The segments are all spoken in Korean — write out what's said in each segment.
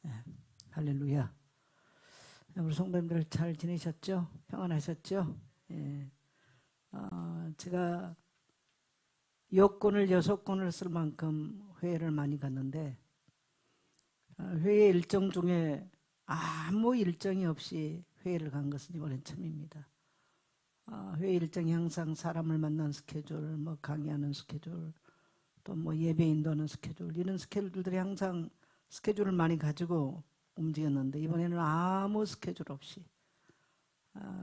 예, 할렐루야. 우리 성도님들 잘 지내셨죠? 평안하셨죠? 예. 제가 여권을 6권을 쓸 만큼 회의를 많이 갔는데 회의 일정 중에 아무 일정이 없이 회의를 간 것은 이번엔 처음입니다. 회의 일정이 항상 사람을 만난 스케줄, 뭐 강의하는 스케줄, 또 뭐 예배 인도하는 스케줄, 이런 스케줄들이 항상 스케줄을 많이 가지고 움직였는데 이번에는 아무 스케줄 없이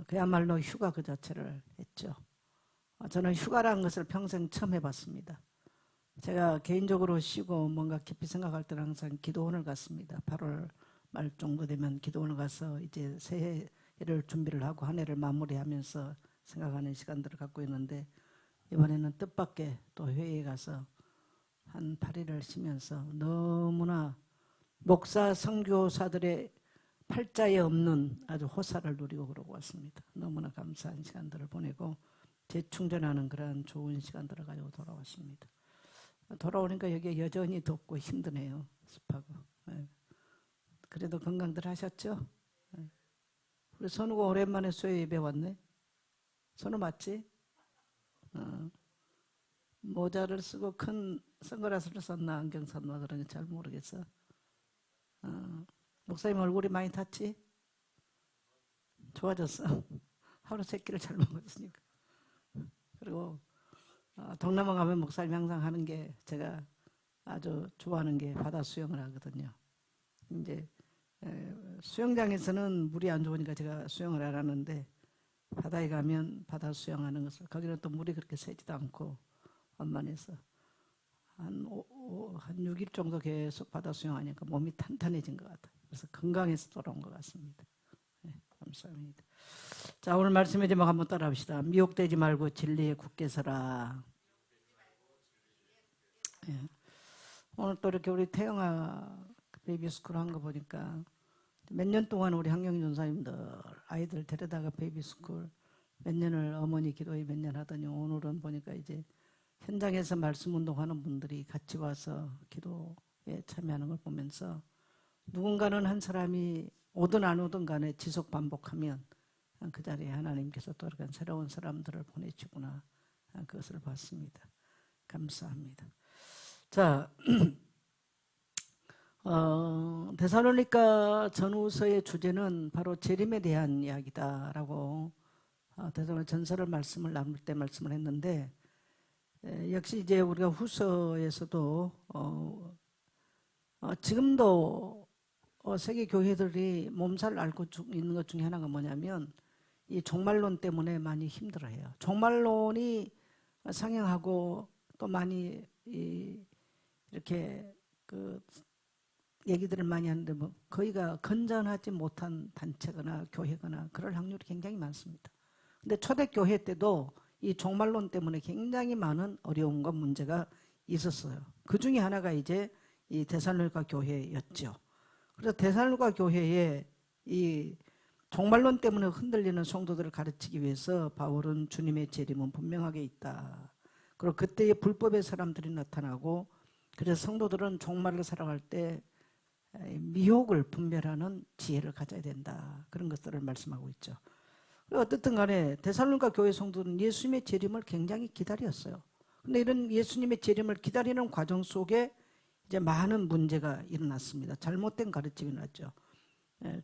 그야말로 휴가 그 자체를 했죠. 저는 휴가라는 것을 평생 처음 해봤습니다. 제가 개인적으로 쉬고 뭔가 깊이 생각할 때는 항상 기도원을 갔습니다. 8월 말 정도 되면 기도원을 가서 이제 새해를 준비를 하고 한 해를 마무리하면서 생각하는 시간들을 갖고 있는데 이번에는 뜻밖의 또 회의에 가서 한 8일을 쉬면서 너무나 목사 선교사들의 팔자에 없는 아주 호사를 누리고 그러고 왔습니다. 너무나 감사한 시간들을 보내고 재충전하는 그러한 좋은 시간들을 가지고 돌아왔습니다. 돌아오니까 여기 여전히 덥고 힘드네요. 습하고. 그래도 건강들 하셨죠? 우리 선우가 오랜만에 수요 예배 왔네. 선우 맞지? 모자를 쓰고 큰 선글라스를 썼나 안경 썼나 그런 게 잘 모르겠어. 목사님 얼굴이 많이 탔지? 좋아졌어. 하루 3끼를 잘 먹었으니까. 그리고 동남아 가면 목사님 항상 하는 게 제가 아주 좋아하는 게 바다 수영을 하거든요. 이제 수영장에서는 물이 안 좋으니까 제가 수영을 안 하는데 바다에 가면 바다 수영하는 것을 거기는 또 물이 그렇게 세지도 않고 완만해서 한 6일 정도 계속 바다 수영하니까 몸이 탄탄해진 것 같아요. 그래서 건강해서 돌아온 것 같습니다. 네, 감사합니다. 자, 오늘 말씀의 제목 한번 따라합시다. 미혹되지 말고 진리에 굳게 서라. 예. 오늘 또 이렇게 우리 태영아 베이비스쿨 한 거 보니까 몇 년 동안 우리 한경희 전사님들 아이들 데려다가 베이비스쿨 몇 년을 어머니 기도회 몇 년 하더니 오늘은 보니까 이제 현장에서 말씀 운동하는 분들이 같이 와서 기도에 참여하는 걸 보면서 누군가는 한 사람이 오든 안 오든 간에 지속 반복하면 그 자리에 하나님께서 또 이렇게 새로운 사람들을 보내주구나 그것을 봤습니다. 감사합니다. 자, 데살로니가 전후서의 주제는 바로 재림에 대한 이야기다라고 데살로니가 전서를 말씀을 나눌 때 말씀을 했는데 역시 이제 우리가 후서에서도 지금도 세계 교회들이 몸살 앓고 있는 것 중에 하나가 뭐냐면 이 종말론 때문에 많이 힘들어해요. 종말론이 상영하고 또 많이 이렇게 그 얘기들을 많이 하는데 뭐 거의가 건전하지 못한 단체거나 교회거나 그럴 확률이 굉장히 많습니다. 근데 초대교회 때도 이 종말론 때문에 굉장히 많은 어려움과 문제가 있었어요. 그 중에 하나가 이제 이 데살로니가 교회였죠. 그래서 데살로니가 교회에 이 종말론 때문에 흔들리는 성도들을 가르치기 위해서 바울은 주님의 재림은 분명하게 있다. 그리고 그때의 불법의 사람들이 나타나고 그래서 성도들은 종말을 살아갈 때 미혹을 분별하는 지혜를 가져야 된다. 그런 것들을 말씀하고 있죠. 어떻든 간에 데살로니가 교회 성도는 예수님의 재림을 굉장히 기다렸어요. 근데 이런 예수님의 재림을 기다리는 과정 속에 이제 많은 문제가 일어났습니다. 잘못된 가르침이 났죠.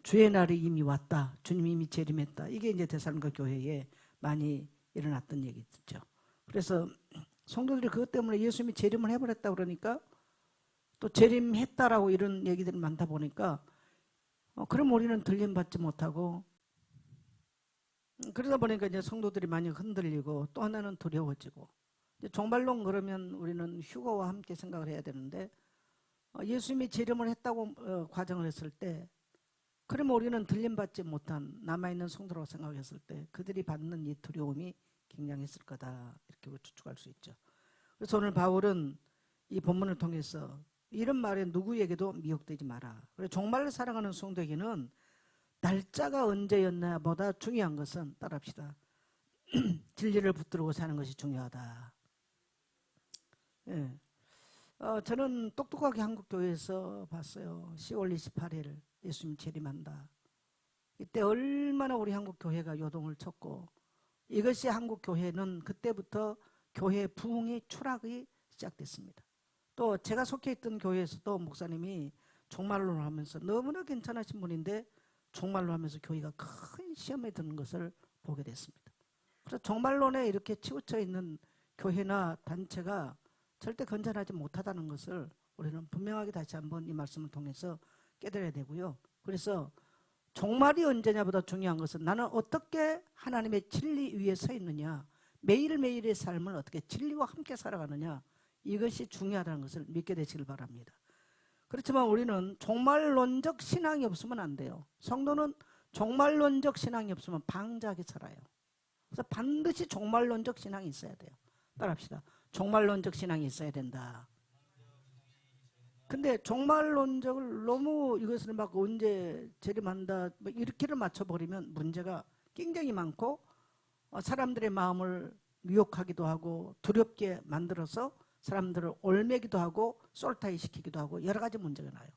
주의 날이 이미 왔다. 주님이 이미 재림했다. 이게 이제 데살로니가 교회에 많이 일어났던 얘기죠. 그래서 성도들이 그것 때문에 예수님이 재림을 해버렸다 그러니까 또 재림했다라고 이런 얘기들이 많다 보니까 그럼 우리는 들림받지 못하고 그러다 보니까 이제 성도들이 많이 흔들리고 또 하나는 두려워지고 이제 종말론 그러면 우리는 휴거와 함께 생각을 해야 되는데 예수님이 재림을 했다고 과정을 했을 때 그러면 우리는 들림받지 못한 남아있는 성도라고 생각했을 때 그들이 받는 이 두려움이 굉장했을 거다 이렇게 추측할 수 있죠. 그래서 오늘 바울은 이 본문을 통해서 이런 말에 누구에게도 미혹되지 마라. 그래서 종말을 살아가는 성도에게는 날짜가 언제였나 보다 중요한 것은 따라합시다. 진리를 붙들고 사는 것이 중요하다. 예. 저는 똑똑하게 한국교회에서 봤어요. 10월 28일 예수님 재림한다. 이때 얼마나 우리 한국교회가 요동을 쳤고, 이것이 한국교회는 그때부터 교회 부흥이 추락이 시작됐습니다. 또 제가 속해 있던 교회에서도 목사님이 종말론을 하면서 너무나 괜찮으신 분인데 종말론 하면서 교회가 큰 시험에 드는 것을 보게 됐습니다. 그래서 종말론에 이렇게 치우쳐 있는 교회나 단체가 절대 건전하지 못하다는 것을 우리는 분명하게 다시 한번 이 말씀을 통해서 깨달아야 되고요. 그래서 종말이 언제냐보다 중요한 것은 나는 어떻게 하나님의 진리 위에 서 있느냐, 매일매일의 삶을 어떻게 진리와 함께 살아가느냐, 이것이 중요하다는 것을 믿게 되시길 바랍니다. 그렇지만 우리는 종말론적 신앙이 없으면 안 돼요. 성도는 종말론적 신앙이 없으면 방자하게 살아요. 그래서 반드시 종말론적 신앙이 있어야 돼요. 따라합시다. 종말론적 신앙이 있어야 된다. 근데 종말론적을 너무 이것을 막 언제 재림한다 뭐 이렇게를 맞춰버리면 문제가 굉장히 많고, 사람들의 마음을 미혹하기도 하고 두렵게 만들어서 사람들을 올매기도 하고 솔타이 시키기도 하고 여러 가지 문제가 나요.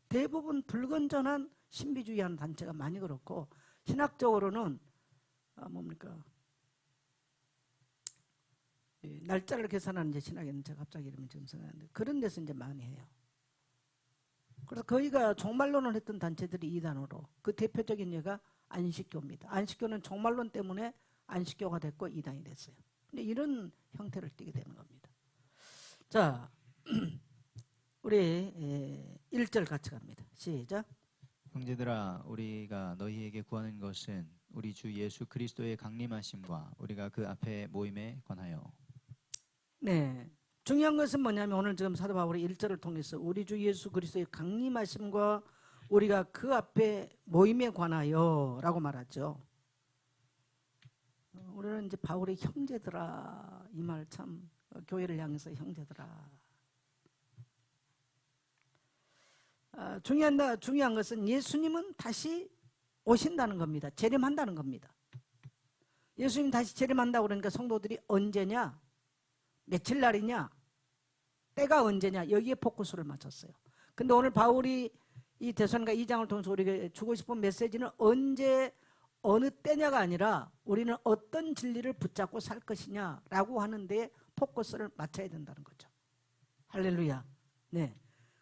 대부분 불건전한 신비주의하는 단체가 많이 그렇고, 신학적으로는 뭡니까? 날짜를 계산하는 신학에는 제가 갑자기 이름이 지금 생각나는데 그런 데서 이제 많이 해요. 그래서 거기가 종말론을 했던 단체들이 이단으로, 그 대표적인 예가 안식교입니다. 안식교는 종말론 때문에 안식교가 됐고 이단이 됐어요. 근데 이런 형태를 띠게 되는 겁니다. 자, 우리 1절 같이 갑니다. 시작. 형제들아, 우리가 너희에게 구하는 것은 우리 주 예수 그리스도의 강림하심과 우리가 그 앞에 모임에 관하여. 네, 중요한 것은 뭐냐면 오늘 지금 사도 바울이 1절을 통해서 우리 주 예수 그리스도의 강림하심과 우리가 그 앞에 모임에 관하여 라고 말하죠. 우리는 이제 바울의 형제들아, 이 말 참 교회를 향해서 형제들아. 중요한 것은 예수님은 다시 오신다는 겁니다. 재림한다는 겁니다. 예수님 다시 재림한다고 그러니까 성도들이 언제냐, 며칠 날이냐, 때가 언제냐, 여기에 포커스를 맞췄어요. 근데 오늘 바울이 이 데살로니가 2장을 통해서 우리에게 주고 싶은 메시지는 언제 어느 때냐가 아니라 우리는 어떤 진리를 붙잡고 살 것이냐라고 하는데 포커스를 맞춰야 된다는 거죠. 할렐루야. 네.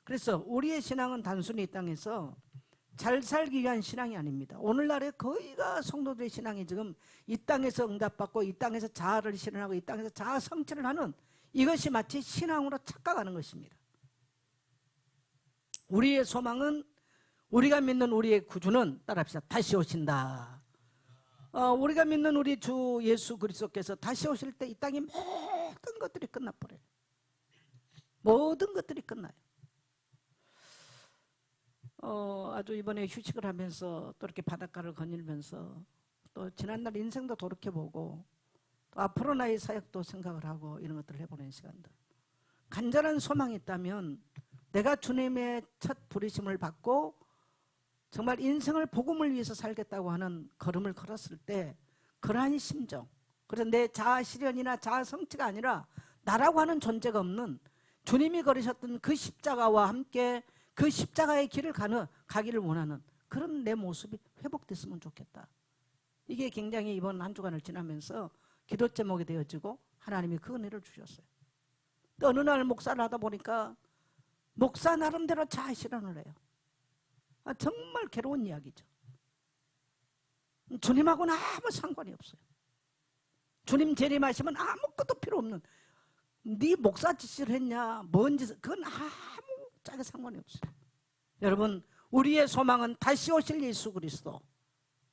그래서 우리의 신앙은 단순히 이 땅에서 잘 살기 위한 신앙이 아닙니다. 오늘날의 거의가 성도들의 신앙이 지금 이 땅에서 응답받고 이 땅에서 자아를 실현하고 이 땅에서 자아 성취를 하는, 이것이 마치 신앙으로 착각하는 것입니다. 우리의 소망은, 우리가 믿는 우리의 구주는, 따라합시다, 다시 오신다. 우리가 믿는 우리 주 예수 그리스도께서 다시 오실 때 이 땅의 모든 것들이 끝나버려요. 모든 것들이 끝나요. 아주 이번에 휴식을 하면서 또 이렇게 바닷가를 거닐면서 또 지난날 인생도 돌이켜보고 또 앞으로 나의 사역도 생각을 하고 이런 것들을 해보는 시간들. 간절한 소망이 있다면 내가 주님의 첫 부르심을 받고 정말 인생을 복음을 위해서 살겠다고 하는 걸음을 걸었을 때 그러한 심정, 그래서 내 자아 실현이나 자아 성취가 아니라 나라고 하는 존재가 없는 주님이 걸으셨던 그 십자가와 함께 그 십자가의 길을 가기를 원하는 그런 내 모습이 회복됐으면 좋겠다. 이게 굉장히 이번 한 주간을 지나면서 기도 제목이 되어지고 하나님이 그 은혜를 주셨어요. 또 어느 날 목사를 하다 보니까 목사 나름대로 자아 실현을 해요. 정말 괴로운 이야기죠. 주님하고는 아무 상관이 없어요. 주님 재림하시면 아무것도 필요 없는, 네 목사 짓을 했냐 뭔 짓을, 그건 아무 짝에 상관이 없어요. 여러분, 우리의 소망은 다시 오실 예수 그리스도,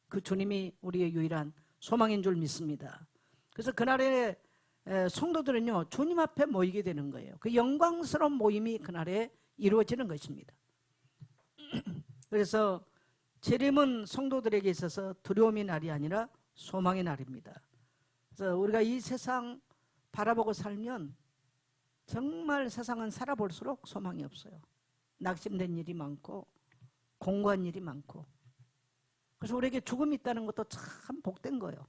그 주님이 우리의 유일한 소망인 줄 믿습니다. 그래서 그날에 성도들은요 주님 앞에 모이게 되는 거예요. 그 영광스러운 모임이 그날에 이루어지는 것입니다. 그래서 재림은 성도들에게 있어서 두려움의 날이 아니라 소망의 날입니다. 그래서 우리가 이 세상 바라보고 살면 정말 세상은 살아볼수록 소망이 없어요. 낙심된 일이 많고 공고한 일이 많고, 그래서 우리에게 죽음이 있다는 것도 참 복된 거예요.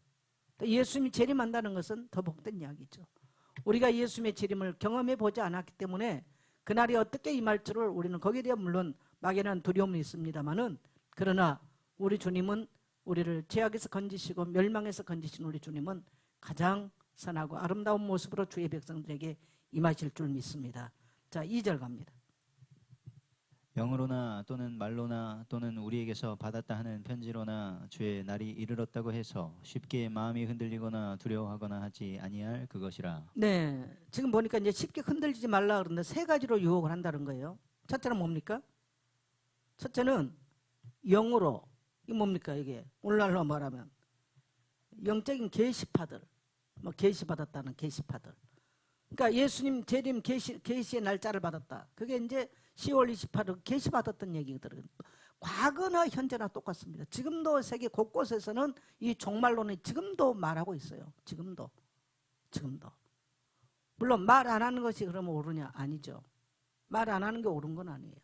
또 예수님이 재림한다는 것은 더 복된 이야기죠. 우리가 예수님의 재림을 경험해 보지 않았기 때문에 그날이 어떻게 임할 줄을 우리는 거기에 대한 물론 막연한 두려움은 있습니다만은, 그러나 우리 주님은 우리를 죄악에서 건지시고 멸망에서 건지신 우리 주님은 가장 선하고 아름다운 모습으로 주의 백성들에게 임하실 줄 믿습니다. 자, 2절 갑니다. 영으로나 또는 말로나 또는 우리에게서 받았다 하는 편지로나 주의 날이 이르렀다고 해서 쉽게 마음이 흔들리거나 두려워하거나 하지 아니할 그것이라. 네, 지금 보니까 이제 쉽게 흔들리지 말라 그러는데 세 가지로 유혹을 한다는 거예요. 첫째는 뭡니까? 첫째는 영으로, 이 뭡니까 이게? 오늘날로 말하면 영적인 계시파들, 뭐 계시받았다는 계시파들. 그러니까 예수님 재림 계시의 날짜를 받았다. 그게 이제 10월 28일 계시받았던 얘기거든요. 과거나 현재나 똑같습니다. 지금도 세계 곳곳에서는 이 종말론이 지금도 말하고 있어요. 지금도. 물론 말 안 하는 것이 그러면 옳으냐? 아니죠. 말 안 하는 게 옳은 건 아니에요.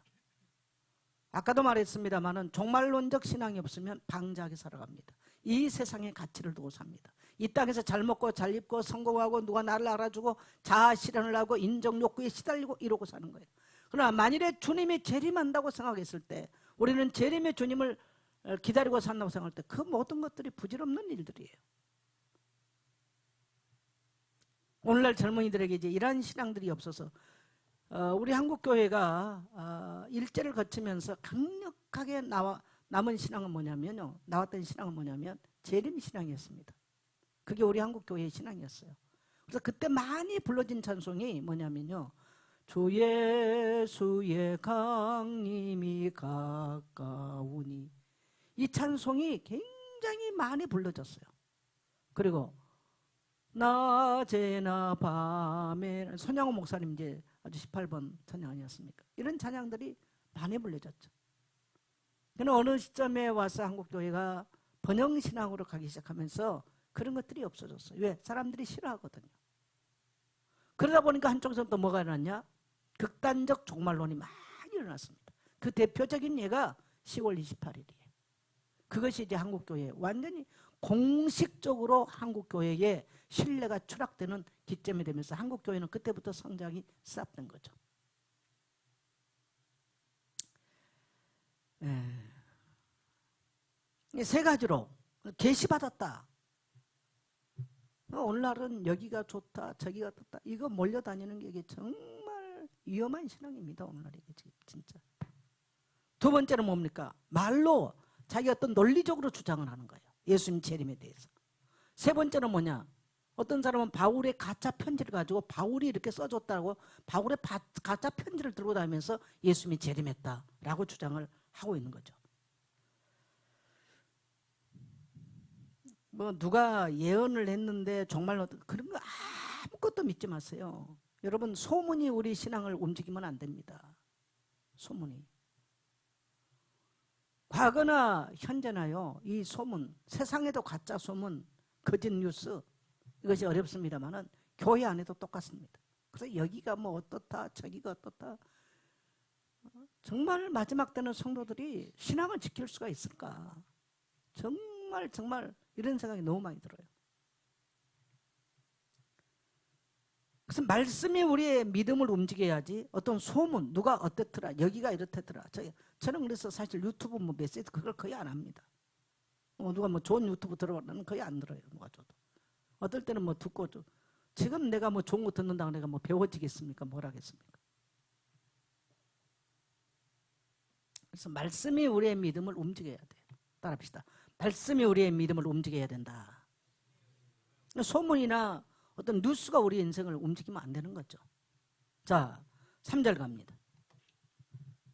아까도 말했습니다마는 종말론적 신앙이 없으면 방자하게 살아갑니다. 이 세상의 가치를 두고 삽니다. 이 땅에서 잘 먹고 잘 입고 성공하고 누가 나를 알아주고 자아 실현을 하고 인정 욕구에 시달리고 이러고 사는 거예요. 그러나 만일에 주님이 재림한다고 생각했을 때, 우리는 재림의 주님을 기다리고 산다고 생각할 때 그 모든 것들이 부질없는 일들이에요. 오늘날 젊은이들에게 이제 이러한 신앙들이 없어서 우리 한국교회가 일제를 거치면서 강력하게 남은 신앙은 뭐냐면요. 나왔던 신앙은 뭐냐면 재림 신앙이었습니다. 그게 우리 한국교회의 신앙이었어요. 그래서 그때 많이 불러진 찬송이 뭐냐면요. 주 예수의 강림이 가까우니, 이 찬송이 굉장히 많이 불러졌어요. 그리고 낮에나 밤에, 손양호 목사님 이제 아주 18번 찬양 아니었습니까? 이런 찬양들이 많이 불려졌죠. 그러나 어느 시점에 와서 한국교회가 번영신앙으로 가기 시작하면서 그런 것들이 없어졌어요. 왜? 사람들이 싫어하거든요. 그러다 보니까 한쪽에서 또 뭐가 일어났냐? 극단적 종말론이 많이 일어났습니다. 그 대표적인 예가 10월 28일이에요. 그것이 이제 한국교회 완전히 공식적으로 한국교회의 신뢰가 추락되는 기점이 되면서 한국교회는 그때부터 성장이 쌌던 거죠. 세 가지로 계시받았다. 오늘날은 여기가 좋다 저기가 좋다 이거 몰려다니는 게 이게 정말 위험한 신앙입니다. 오늘날 이게 진짜. 두 번째는 뭡니까? 말로 자기 어떤 논리적으로 주장을 하는 거예요. 예수님 재림에 대해서. 세 번째는 뭐냐? 어떤 사람은 바울의 가짜 편지를 가지고 바울이 이렇게 써줬다고 바울의 가짜 편지를 들고 다니면서 예수님이 재림했다라고 주장을 하고 있는 거죠. 뭐 누가 예언을 했는데 정말로 그런 거 아무것도 믿지 마세요. 여러분, 소문이 우리 신앙을 움직이면 안 됩니다. 소문이. 과거나 현재나요, 이 소문, 세상에도 가짜 소문, 거짓 뉴스, 이것이 어렵습니다만은 교회 안에도 똑같습니다. 그래서 여기가 뭐 어떻다 저기가 어떻다, 정말 마지막 때는 성도들이 신앙을 지킬 수가 있을까? 정말 이런 생각이 너무 많이 들어요. 그래서 말씀이 우리의 믿음을 움직여야지 어떤 소문, 누가 어떻더라, 여기가 이렇더라. 저는 그래서 사실 유튜브 뭐 메시지 그걸 거의 안 합니다. 누가 뭐 좋은 유튜브 들어가면 거의 안 들어요. 누가 줘도. 어떨 때는 뭐 듣고, 지금 내가 뭐 좋은 거 듣는다고 내가 뭐 배워지겠습니까? 뭘 하겠습니까? 그래서 말씀이 우리의 믿음을 움직여야 돼요. 따라합시다. 말씀이 우리의 믿음을 움직여야 된다. 소문이나 어떤 뉴스가 우리 인생을 움직이면 안 되는 거죠. 자, 3절 갑니다.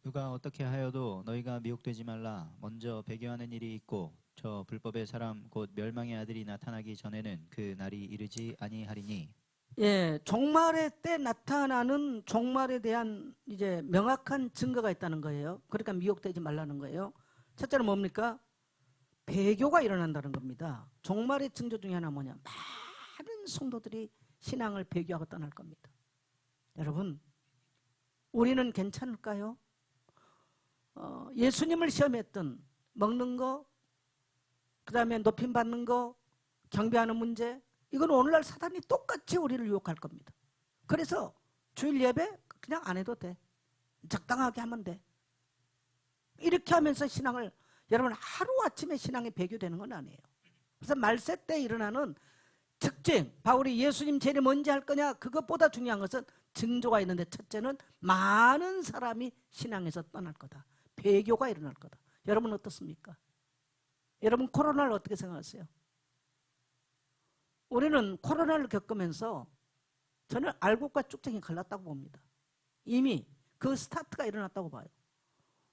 누가 어떻게 하여도 너희가 미혹되지 말라. 먼저 배교하는 일이 있고 저 불법의 사람 곧 멸망의 아들이 나타나기 전에는 그 날이 이르지 아니하리니. 예, 종말의 때 나타나는 종말에 대한 이제 명확한 증거가 있다는 거예요. 그러니까 미혹되지 말라는 거예요. 첫째는 뭡니까? 배교가 일어난다는 겁니다. 종말의 징조 중에 하나 뭐냐? 많은 성도들이 신앙을 배교하고 떠날 겁니다. 여러분, 우리는 괜찮을까요? 예수님을 시험했던 먹는 거, 그 다음에 높임 받는 거, 경배하는 문제, 이건 오늘날 사단이 똑같이 우리를 유혹할 겁니다. 그래서 주일 예배 그냥 안 해도 돼. 적당하게 하면 돼. 이렇게 하면서 신앙을, 여러분 하루아침에 신앙이 배교되는 건 아니에요. 그래서 말세 때 일어나는 특징, 바울이 예수님 재림 언제 할 거냐, 그것보다 중요한 것은 징조가 있는데, 첫째는 많은 사람이 신앙에서 떠날 거다. 배교가 일어날 거다. 여러분 어떻습니까? 여러분 코로나를 어떻게 생각하세요? 우리는 코로나를 겪으면서 저는 알곡과 쭉쟁이 갈랐다고 봅니다. 이미 그 스타트가 일어났다고 봐요.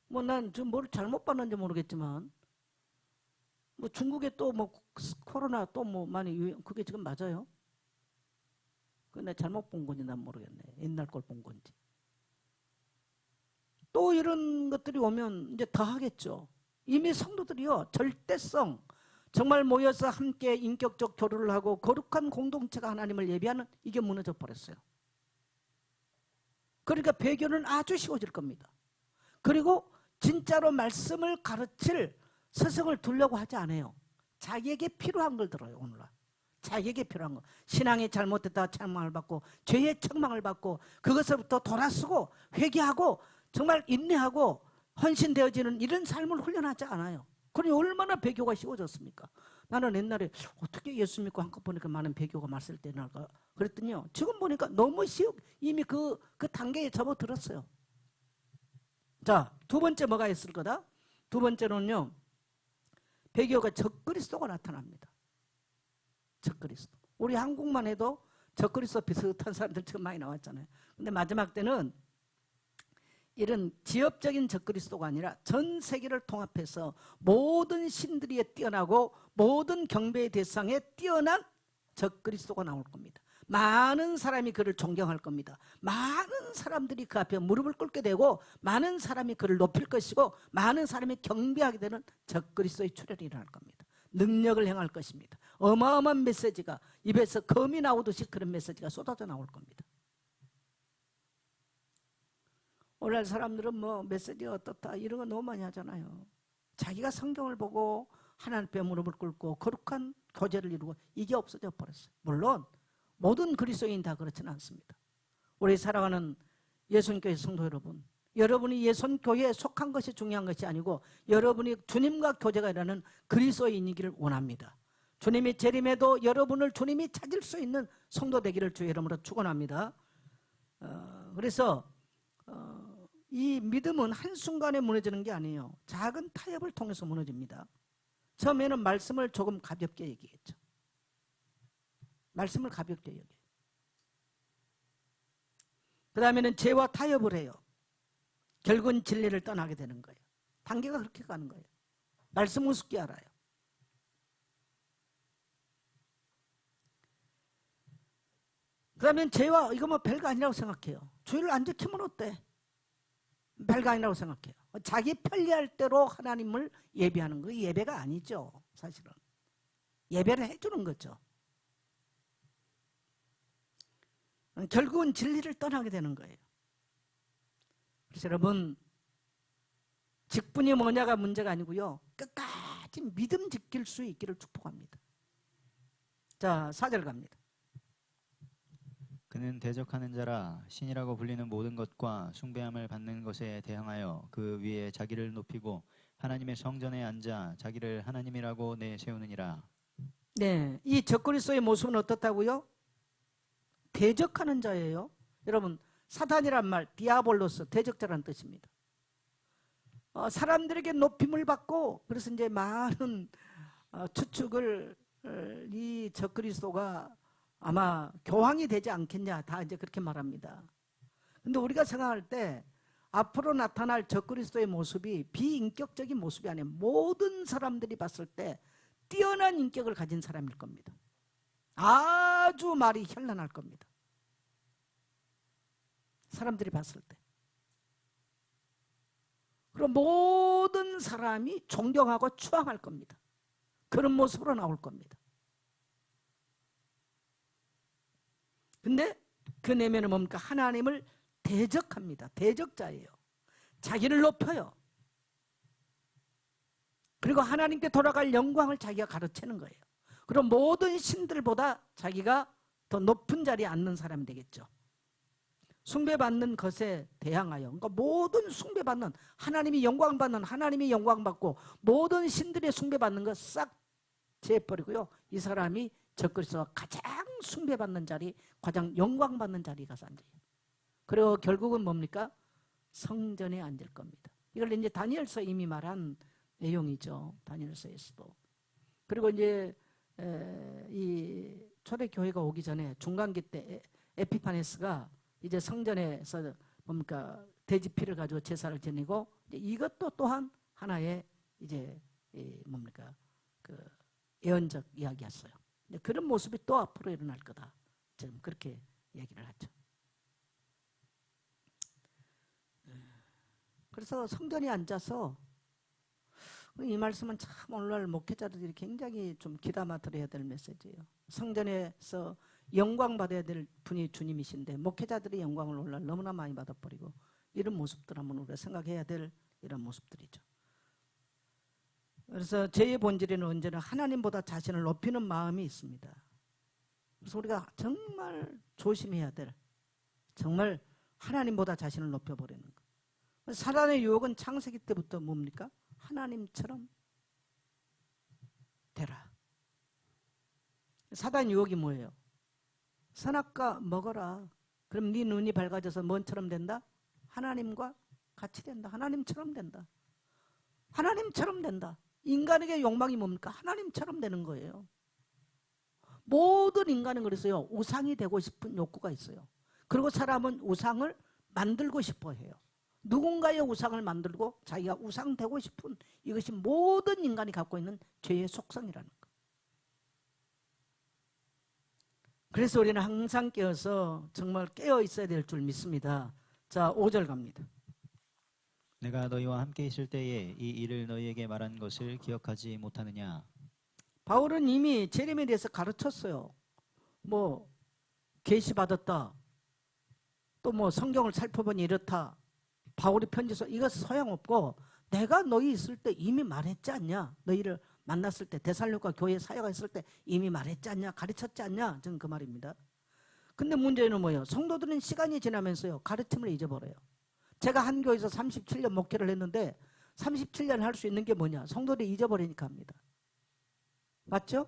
뭐 난 지금 뭘 잘못 봤는지 모르겠지만, 뭐 중국에 또 뭐 코로나 또 뭐 많이 유행, 그게 지금 맞아요? 근데 잘못 본 건지 난 모르겠네. 옛날 걸 본 건지. 또 이런 것들이 오면 이제 더 하겠죠. 이미 성도들이요, 절대성, 정말 모여서 함께 인격적 교류를 하고 거룩한 공동체가 하나님을 예배하는, 이게 무너져 버렸어요. 그러니까 배교는 아주 쉬워질 겁니다. 그리고 진짜로 말씀을 가르칠 스승을 두려고 하지 않아요. 자기에게 필요한 걸 들어요. 오늘날 자기에게 필요한 거, 신앙이 잘못됐다 책망을 받고 죄의 책망을 받고 그것으로부터 돌아서고 회개하고 정말 인내하고 헌신되어지는 이런 삶을 훈련하지 않아요. 그러니 얼마나 배교가 쉬워졌습니까? 나는 옛날에 어떻게 예수 믿고 한꺼번에 그 많은 배교가 맞을 때 날까 그랬더니요, 지금 보니까 너무 이미 그 단계에 접어들었어요. 자, 두 번째 뭐가 있을 거다? 두 번째는요, 배교가 적그리스도가 나타납니다. 적그리스도. 우리 한국만 해도 적그리스도 비슷한 사람들 지금 많이 나왔잖아요. 근데 마지막 때는 이런 지역적인 적그리스도가 아니라 전 세계를 통합해서 모든 신들이 뛰어나고 모든 경배의 대상에 뛰어난 적그리스도가 나올 겁니다. 많은 사람이 그를 존경할 겁니다. 많은 사람들이 그 앞에 무릎을 꿇게 되고 많은 사람이 그를 높일 것이고 많은 사람이 경배하게 되는 적그리스도의 출현이 일어날 겁니다. 능력을 행할 것입니다. 어마어마한 메시지가, 입에서 검이 나오듯이 그런 메시지가 쏟아져 나올 겁니다. 오늘날 사람들은 뭐 메시지가 어떻다 이런 거 너무 많이 하잖아요. 자기가 성경을 보고 하나님 앞에 무릎을 꿇고 거룩한 교제를 이루고, 이게 없어져 버렸어요. 물론 모든 그리스도인 다 그렇지는 않습니다. 우리 사랑하는 예수님교회 성도 여러분, 여러분이 예수님교회에 속한 것이 중요한 것이 아니고 여러분이 주님과 교제가 일하는 그리스도인이기를 원합니다. 주님이 재림에도 여러분을 주님이 찾을 수 있는 성도 되기를 주의 이름으로 축원합니다. 그래서 이 믿음은 한순간에 무너지는 게 아니에요. 작은 타협을 통해서 무너집니다. 처음에는 말씀을 조금 가볍게 얘기했죠. 말씀을 가볍게 얘기해요. 그 다음에는 죄와 타협을 해요. 결국은 진리를 떠나게 되는 거예요. 단계가 그렇게 가는 거예요. 말씀 우습게 알아요. 그 다음에 죄와, 이거 뭐 별거 아니라고 생각해요. 주의를 안 지키면 어때? 별거 아니라고 생각해요. 자기 편리할 대로 하나님을 예배하는 거 예배가 아니죠. 사실은 예배를 해주는 거죠. 결국은 진리를 떠나게 되는 거예요. 그래서 여러분, 직분이 뭐냐가 문제가 아니고요, 끝까지 믿음 지킬 수 있기를 축복합니다. 자, 4절 갑니다. 그는 대적하는 자라 신이라고 불리는 모든 것과 숭배함을 받는 것에 대항하여 그 위에 자기를 높이고 하나님의 성전에 앉아 자기를 하나님이라고 내세우느니라. 네, 이 적그리스도의 모습은 어떻다고요? 대적하는 자예요. 여러분, 사탄이란 말, 디아볼로스, 대적자라는 뜻입니다. 사람들에게 높임을 받고, 그래서 이제 많은 추측을 이 적그리스도가 아마 교황이 되지 않겠냐, 다 이제 그렇게 말합니다. 근데 우리가 생각할 때 앞으로 나타날 적그리스도의 모습이 비인격적인 모습이 아니에요. 모든 사람들이 봤을 때 뛰어난 인격을 가진 사람일 겁니다. 아주 말이 현란할 겁니다. 사람들이 봤을 때. 그럼 모든 사람이 존경하고 추앙할 겁니다. 그런 모습으로 나올 겁니다. 근데 그 내면은 뭡니까? 하나님을 대적합니다. 대적자예요. 자기를 높여요. 그리고 하나님께 돌아갈 영광을 자기가 가르치는 거예요. 그럼 모든 신들보다 자기가 더 높은 자리에 앉는 사람이 되겠죠. 숭배받는 것에 대항하여, 그러니까 모든 숭배받는, 하나님이 영광받는, 하나님이 영광받고 모든 신들의 숭배받는 것 싹 제해버리고요. 이 사람이 적그리스도가 가장 숭배받는 자리, 가장 영광받는 자리에 가서 앉아요. 그리고 결국은 뭡니까? 성전에 앉을 겁니다. 이걸 이제 다니엘서 이미 말한 내용이죠. 다니엘서에서도. 그리고 이제 이 초대교회가 오기 전에 중간기 때 에피파네스가 이제 성전에서 뭡니까? 돼지 피를 가지고 제사를 지내고, 이것도 또한 하나의 이제 뭡니까? 그 예언적 이야기였어요. 그런 모습이 또 앞으로 일어날 거다. 지금 그렇게 얘기를 하죠. 그래서 성전에 앉아서, 이 말씀은 참 오늘날 목회자들이 굉장히 좀 귀담아 들어야 될 메시지예요. 성전에서 영광 받아야 될 분이 주님이신데 목회자들이 영광을 오늘날 너무나 많이 받아버리고, 이런 모습들 한번 우리가 생각해야 될 이런 모습들이죠. 그래서 죄의 본질에는 언제나 하나님보다 자신을 높이는 마음이 있습니다. 그래서 우리가 정말 조심해야 될, 정말 하나님보다 자신을 높여버리는 것. 사단의 유혹은 창세기 때부터 뭡니까? 하나님처럼 되라. 사단 유혹이 뭐예요? 선악과 먹어라. 그럼 네 눈이 밝아져서 뭔처럼 된다? 하나님과 같이 된다. 하나님처럼 된다. 하나님처럼 된다. 인간에게 욕망이 뭡니까? 하나님처럼 되는 거예요. 모든 인간은 그래서요, 우상이 되고 싶은 욕구가 있어요. 그리고 사람은 우상을 만들고 싶어 해요. 누군가의 우상을 만들고 자기가 우상 되고 싶은, 이것이 모든 인간이 갖고 있는 죄의 속성이라는 거. 그래서 우리는 항상 깨어서 정말 깨어 있어야 될 줄 믿습니다. 자, 5절 갑니다. 내가 너희와 함께 있을 때에 이 일을 너희에게 말한 것을 기억하지 못하느냐. 바울은 이미 재림에 대해서 가르쳤어요. 뭐 계시 받았다, 또 뭐 성경을 살펴보니 이렇다, 바울이 편지서, 이거 소용없고 내가 너희 있을 때 이미 말했지 않냐? 너희를 만났을 때, 데살로니가 교회 사역가 있을 때 이미 말했지 않냐? 가르쳤지 않냐? 저는 그 말입니다. 근데 문제는 뭐예요? 성도들은 시간이 지나면서요, 가르침을 잊어버려요. 제가 한 교회에서 37년 목회를 했는데 37년 할 수 있는 게 뭐냐? 성도들이 잊어버리니까 합니다. 맞죠?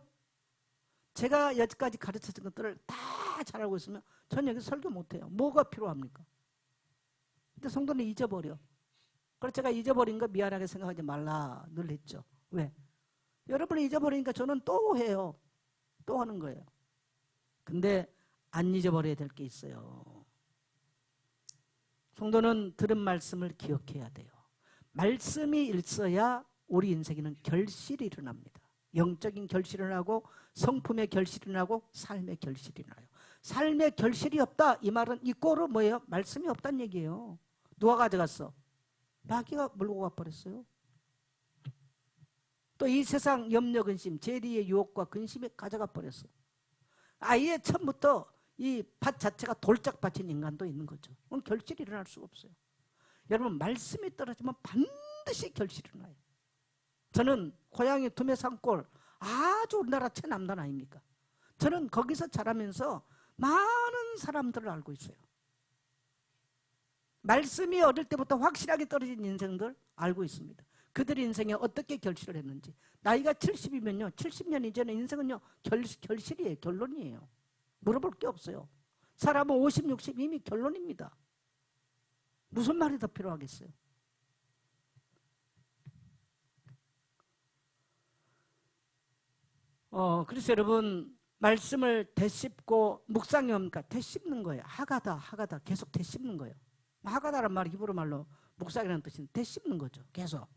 제가 여기까지 가르쳤던 것들을 다 잘 알고 있으면 전 여기 설교 못해요. 뭐가 필요합니까? 근데 성도는 잊어버려. 그래서 제가 잊어버린 거 미안하게 생각하지 말라 늘 했죠. 왜? 여러분이 잊어버리니까 저는 또 해요. 또 하는 거예요. 근데 안 잊어버려야 될 게 있어요. 성도는 들은 말씀을 기억해야 돼요. 말씀이 있어야 우리 인생에는 결실이 일어납니다. 영적인 결실이 일어나고, 성품의 결실이 일어나고, 삶의 결실이 일어나요. 삶의 결실이 없다, 이 말은 이꼬로 뭐예요? 말씀이 없다는 얘기예요. 누가 가져갔어? 마귀가 물고 가버렸어요. 또 이 세상 염려 근심, 재리의 유혹과 근심에 가져가 버렸어. 아예 처음부터 이 밭 자체가 돌짝밭인 인간도 있는 거죠. 그럼 결실이 일어날 수가 없어요. 여러분, 말씀이 떨어지면 반드시 결실이 일어나요. 저는 고향이 두메산골, 아주 우리나라 최남단 아닙니까? 저는 거기서 자라면서 많은 사람들을 알고 있어요. 말씀이 어릴 때부터 확실하게 떨어진 인생들 알고 있습니다. 그들의 인생에 어떻게 결실을 했는지. 나이가 70이면요, 70년 이전의 인생은요, 결실이에요. 결론이에요. 물어볼 게 없어요. 사람은 50, 60 이미 결론입니다. 무슨 말이 더 필요하겠어요? 그래서 여러분, 말씀을 되씹고 묵상이 뭡니까? 되씹는 거예요. 하가다 계속 되씹는 거예요. 하가다란 말이 히브리 말로 묵상이라는 뜻인데 되씹는 거죠. 계속.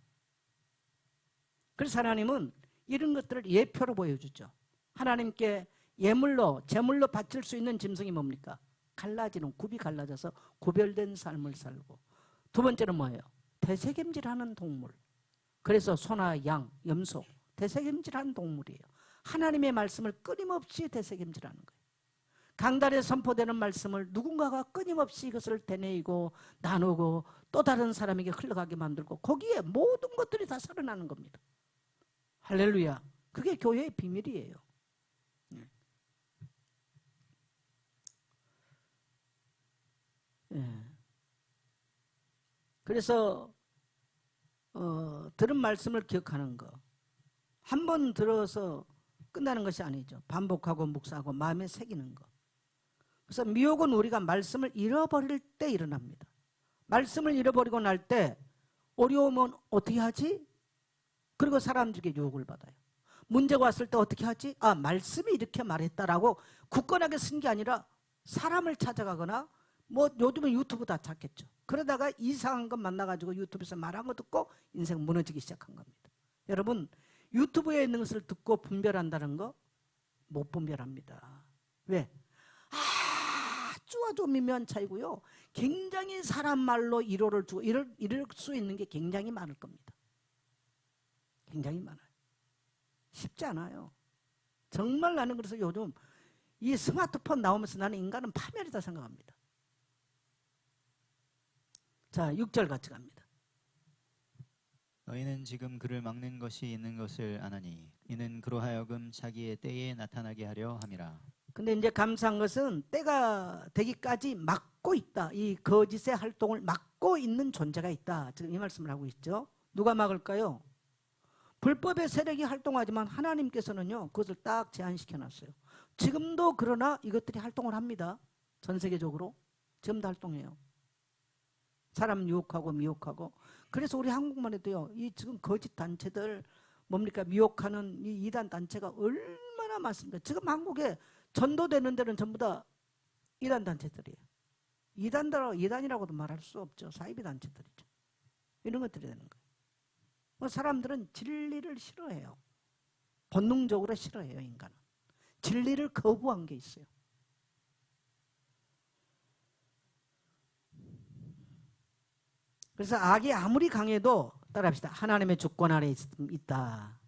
그래서 하나님은 이런 것들을 예표로 보여주죠. 하나님께 예물로, 제물로 바칠 수 있는 짐승이 뭡니까? 갈라지는, 굽이 갈라져서 구별된 삶을 살고. 두 번째는 뭐예요? 되새김질하는 동물. 그래서 소나 양, 염소, 되새김질하는 동물이에요. 하나님의 말씀을 끊임없이 되새김질하는 거예요. 강단에 선포되는 말씀을 누군가가 끊임없이 이것을 되뇌이고 나누고 또 다른 사람에게 흘러가게 만들고, 거기에 모든 것들이 다 살아나는 겁니다. 할렐루야. 그게 교회의 비밀이에요. 예. 그래서 들은 말씀을 기억하는 거. 한 번 들어서 끝나는 것이 아니죠. 반복하고 묵상하고 마음에 새기는 거. 그래서 미혹은 우리가 말씀을 잃어버릴 때 일어납니다. 말씀을 잃어버리고 날 때 어려우면 어떻게 하지? 그리고 사람들에게 유혹을 받아요. 문제가 왔을 때 어떻게 하지? 아, 말씀이 이렇게 말했다라고 굳건하게 쓴 게 아니라 사람을 찾아가거나 뭐 요즘은 유튜브 다 찾겠죠. 그러다가 이상한 것 만나가지고 유튜브에서 말한 거 듣고 인생 무너지기 시작한 겁니다. 여러분, 유튜브에 있는 것을 듣고 분별한다는 거 못 분별합니다. 왜? 아주 미묘한 차이고요. 굉장히 사람 말로 위로를 주고 이럴 수 있는 게 굉장히 많을 겁니다. 굉장히 많아요. 쉽지 않아요. 정말 나는 그래서 요즘 이 스마트폰 나오면서 나는 인간은 파멸이다 생각합니다. 자, 6절 같이 갑니다. 너희는 지금 그를 막는 것이 있는 것을 아나니 이는 그로 하여금 자기의 때에 나타나게 하려 함이라. 근데 이제 감사한 것은 때가 되기까지 막고 있다. 이 거짓의 활동을 막고 있는 존재가 있다. 지금 이 말씀을 하고 있죠. 누가 막을까요? 불법의 세력이 활동하지만 하나님께서는요, 그것을 딱 제한시켜 놨어요. 지금도 그러나 이것들이 활동을 합니다. 전 세계적으로. 지금도 활동해요. 사람 유혹하고 미혹하고. 그래서 우리 한국만 해도요, 이 지금 거짓 단체들, 뭡니까? 미혹하는 이 이단 단체가 얼마나 많습니까? 지금 한국에 전도되는 데는 전부 다 이단 단체들이에요. 이단이라고도 말할 수 없죠. 사이비 단체들이죠. 이런 것들이 되는 거예요. 사람들은 진리를 싫어해요. 본능적으로 싫어해요, 인간은. 진리를 거부한 게 있어요. 그래서 악이 아무리 강해도 따라합시다. 하나님의 주권 아래 있다.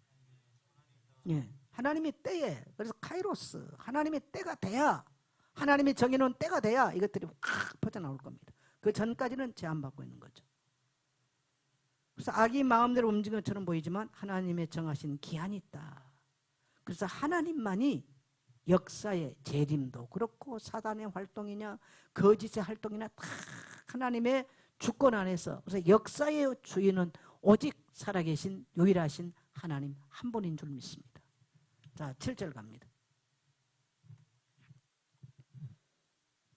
예, 하나님의 때에, 그래서 카이로스, 하나님의 때가 돼야, 하나님이 정해놓은 때가 돼야 이것들이 확 퍼져나올 겁니다. 그 전까지는 제한받고 있는 거죠. 그래서 악이 마음대로 움직이는 것처럼 보이지만 하나님의 정하신 기한이 있다. 그래서 하나님만이 역사의 재림도 그렇고 사단의 활동이냐 거짓의 활동이나 다 하나님의 주권 안에서, 그래서 역사의 주인은 오직 살아계신 유일하신 하나님 한 분인 줄 믿습니다. 자, 7절 갑니다.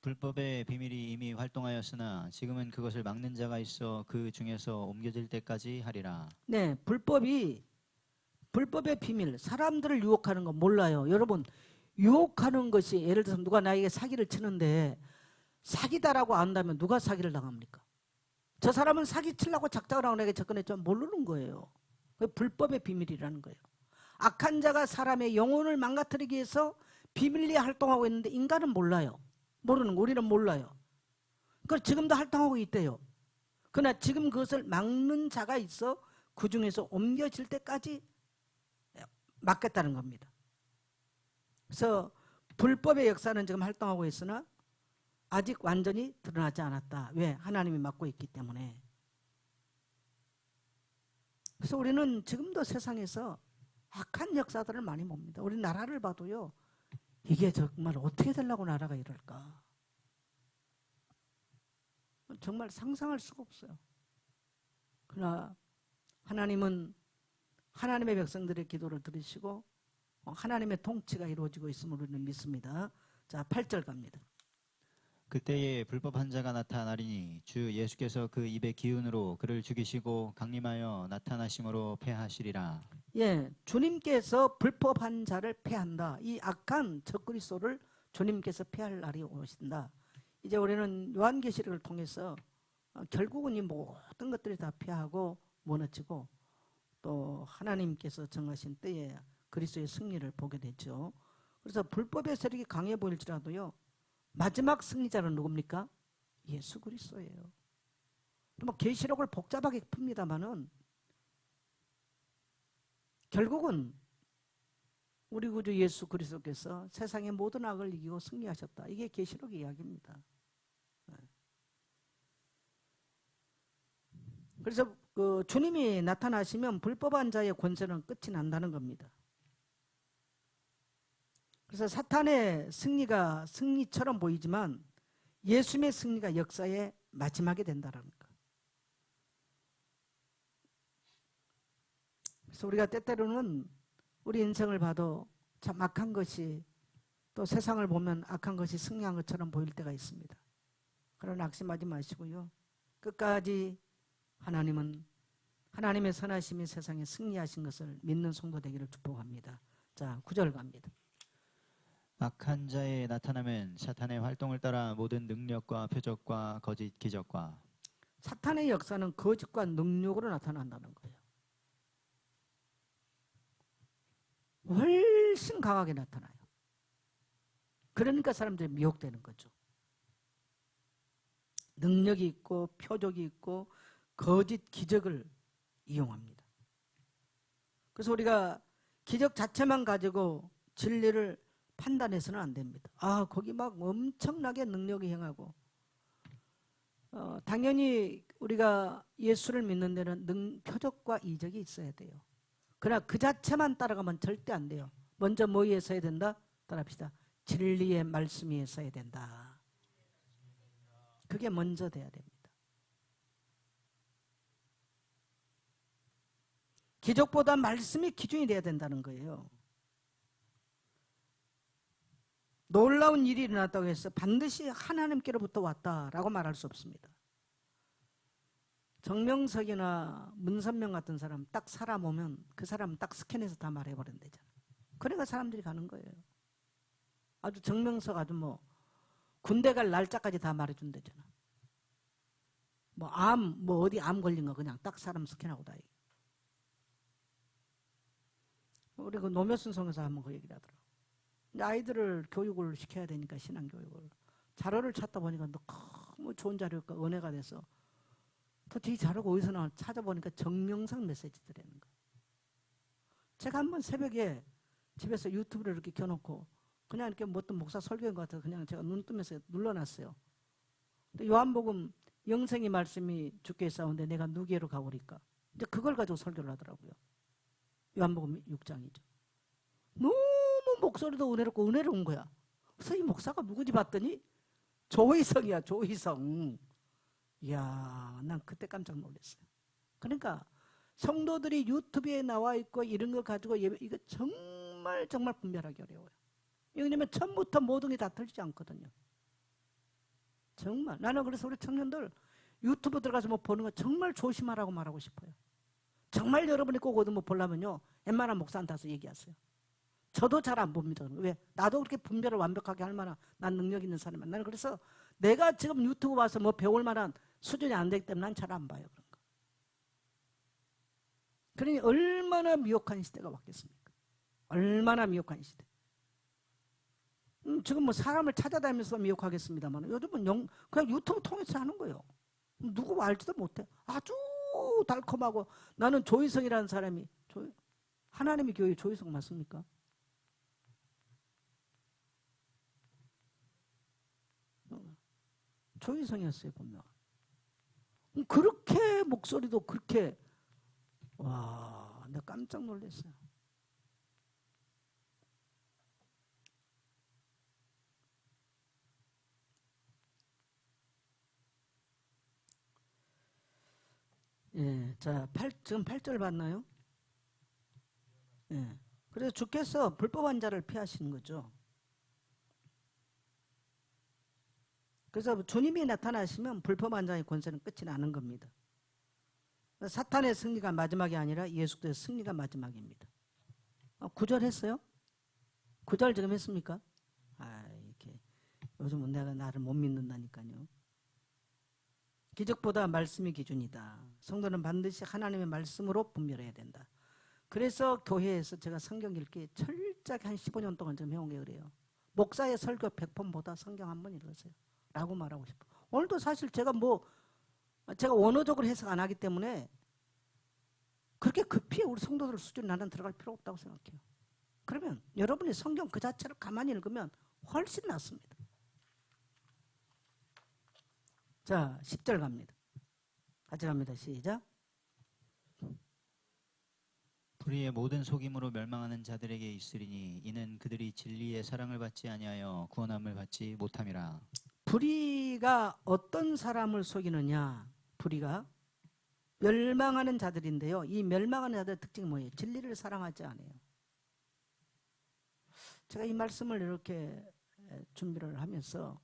불법의 비밀이 이미 활동하였으나 지금은 그것을 막는 자가 있어 그 중에서 옮겨질 때까지 하리라. 네, 불법의 비밀, 사람들을 유혹하는 거 몰라요. 여러분, 유혹하는 것이, 예를 들어서 누가 나에게 사기를 치는데 사기다라고 안다면 누가 사기를 당합니까? 저 사람은 사기 치려고 작작을 하고 내게 접근했지만 모르는 거예요. 그게 불법의 비밀이라는 거예요. 악한 자가 사람의 영혼을 망가뜨리기 위해서 비밀리에 활동하고 있는데 인간은 몰라요. 모르는 거, 우리는 몰라요. 그걸 지금도 활동하고 있대요. 그러나 지금 그것을 막는 자가 있어 그 중에서 옮겨질 때까지 막겠다는 겁니다. 그래서 불법의 역사는 지금 활동하고 있으나 아직 완전히 드러나지 않았다. 왜? 하나님이 막고 있기 때문에. 그래서 우리는 지금도 세상에서 악한 역사들을 많이 봅니다. 우리 나라를 봐도요, 이게 정말 어떻게 되려고 나라가 이럴까? 정말 상상할 수가 없어요. 그러나 하나님은 하나님의 백성들의 기도를 들으시고 하나님의 통치가 이루어지고 있음을 우리는 믿습니다. 자, 8절 갑니다. 그때에 불법한 자가 나타나리니 주 예수께서 그 입의 기운으로 그를 죽이시고 강림하여 나타나심으로 패하시리라. 예, 주님께서 불법한 자를 패한다. 이 악한 적그리스도를 주님께서 패할 날이 오신다. 이제 우리는 요한계시록을 통해서 결국은 이 모든 것들이 다 패하고 무너지고 또 하나님께서 정하신 때에 그리스도의 승리를 보게 되죠. 그래서 불법의 세력이 강해 보일지라도요, 마지막 승리자는 누굽니까? 예수 그리스도예요. 뭐 계시록을 복잡하게 풉니다마는 결국은 우리 구주 예수 그리스도께서 세상의 모든 악을 이기고 승리하셨다. 이게 계시록의 이야기입니다. 그래서 그 주님이 나타나시면 불법한 자의 권세는 끝이 난다는 겁니다. 그래서 사탄의 승리가 승리처럼 보이지만 예수님의 승리가 역사의 마지막이 된다라는 거. 그래서 우리가 때때로는 우리 인생을 봐도 참 악한 것이, 또 세상을 보면 악한 것이 승리한 것처럼 보일 때가 있습니다. 그러나 낙심하지 마시고요. 끝까지 하나님은, 하나님의 선하심이 세상에 승리하신 것을 믿는 성도 되기를 축복합니다. 자, 9절 갑니다. 악한 자의 나타남은 사탄의 활동을 따라 모든 능력과 표적과 거짓 기적과. 사탄의 역사는 거짓과 능력으로 나타난다는 거예요. 훨씬 강하게 나타나요. 그러니까 사람들이 미혹되는 거죠. 능력이 있고 표적이 있고 거짓 기적을 이용합니다. 그래서 우리가 기적 자체만 가지고 진리를 판단해서는 안 됩니다. 아, 거기 막 엄청나게 능력이 행하고, 당연히 우리가 예수를 믿는 데는 표적과 이적이 있어야 돼요. 그러나 그 자체만 따라가면 절대 안 돼요. 먼저 뭐 위에 서야 된다? 따라합시다. 진리의 말씀 위에 서야 된다. 그게 먼저 돼야 됩니다. 기적보다 말씀이 기준이 돼야 된다는 거예요. 놀라운 일이 일어났다고 해서 반드시 하나님께로부터 왔다라고 말할 수 없습니다. 정명석이나 문선명 같은 사람 딱 사람 오면 그 사람 딱 스캔해서 다 말해버린대잖아. 그러니까 사람들이 가는 거예요. 아주 정명석 아주 뭐 군대 갈 날짜까지 다 말해준대잖아. 뭐 어디 암 걸린 거 그냥 딱 사람 스캔하고 다 얘기. 우리 그 노묘순성에서 한번 그 얘기를 하더라고. 아이들을 교육을 시켜야 되니까 신앙교육을. 자료를 찾다 보니까 너무 좋은 자료가 은혜가 돼서 도대체 이 자료가 어디서 나와 찾아보니까 정명석 메시지들이라는 거예요. 제가 한번 새벽에 집에서 유튜브를 이렇게 켜놓고 그냥 이렇게 뭐 어떤 목사 설교인 것 같아서 그냥 제가 눈 뜨면서 눌러놨어요. 요한복음 영생의 말씀이 주께 싸운데 내가 누구에로 가오리까. 이제 그걸 가지고 설교를 하더라고요. 요한복음 6장이죠. 너무 목소리도 은혜롭고 은혜로운 거야. 그래서 이 목사가 누구지 봤더니 조희성이야, 조희성. 이야, 난 그때 깜짝 놀랐어요. 그러니까 성도들이 유튜브에 나와 있고 이런 거 가지고 예배, 이거 정말 분별하기 어려워요. 왜냐면 처음부터 모든 게 다 틀리지 않거든요. 정말. 나는 그래서 우리 청년들 유튜브 들어가서 뭐 보는 거 정말 조심하라고 말하고 싶어요. 정말 여러분이 꼭 어디 뭐 보려면요, 웬만한 목사한테 가서 얘기하세요. 저도 잘 안 봅니다. 왜? 나도 그렇게 분별을 완벽하게 할 만한 난 능력 있는 사람이야. 나는 그래서 내가 지금 유튜브 와서 뭐 배울 만한 수준이 안 되기 때문에 난 잘 안 봐요. 그런 거. 그러니 얼마나 미혹한 시대가 왔겠습니까? 얼마나 미혹한 시대. 지금 뭐 사람을 찾아다니면서 미혹하겠습니다만 요즘은 그냥 유튜브 통해서 하는 거예요. 누구 알지도 못해. 아주 달콤하고. 나는 조희성이라는 사람이 하나님의 교회 조희성 맞습니까? 조희성이었어요, 분명. 그렇게 목소리도 그렇게, 와, 내가 깜짝 놀랐어요. 예, 자, 지금 8절 봤나요? 예. 그래서 주께서 불법한 자를 피하시는 거죠. 그래서 주님이 나타나시면 불법한 자의 권세는 끝이 나는 겁니다. 사탄의 승리가 마지막이 아니라 예수께서의 승리가 마지막입니다. 9절 했어요? 9절 지금 했습니까? 이렇게 요즘은 내가 나를 못 믿는다니까요. 기적보다 말씀이 기준이다. 성도는 반드시 하나님의 말씀으로 분별해야 된다. 그래서 교회에서 제가 성경 읽기 철저하게 한 15년 동안 지금 해온 게 그래요. 목사의 설교 100번보다 성경 한 번 읽으세요 라고 말하고 싶어. 오늘도 사실 제가 원어적으로 해석 안 하기 때문에 그렇게 급히 우리 성도들 수준 나는 들어갈 필요 없다고 생각해요. 그러면 여러분이 성경 그 자체를 가만히 읽으면 훨씬 낫습니다. 자, 10절 갑니다. 같이 갑니다. 시작. 불의의 모든 속임으로 멸망하는 자들에게 있으리니 이는 그들이 진리의 사랑을 받지 아니하여 구원함을 받지 못함이라. 불의가 어떤 사람을 속이느냐? 불의가 멸망하는 자들인데요. 이 멸망하는 자들의 특징이 뭐예요? 진리를 사랑하지 않아요. 제가 이 말씀을 이렇게 준비를 하면서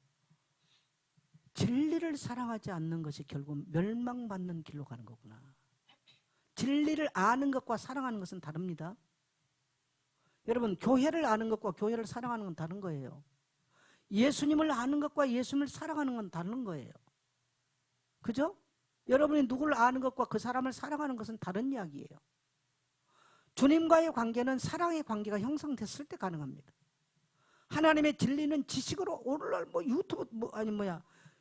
진리를 사랑하지 않는 것이 결국 멸망받는 길로 가는 거구나. 진리를 아는 것과 사랑하는 것은 다릅니다. 여러분, 교회를 아는 것과 교회를 사랑하는 건 다른 거예요. 예수님을 아는 것과 예수님을 사랑하는 건 다른 거예요. 그죠? 여러분이 누구를 아는 것과 그 사람을 사랑하는 것은 다른 이야기예요. 주님과의 관계는 사랑의 관계가 형성됐을 때 가능합니다. 하나님의 진리는 지식으로 오늘날 유튜브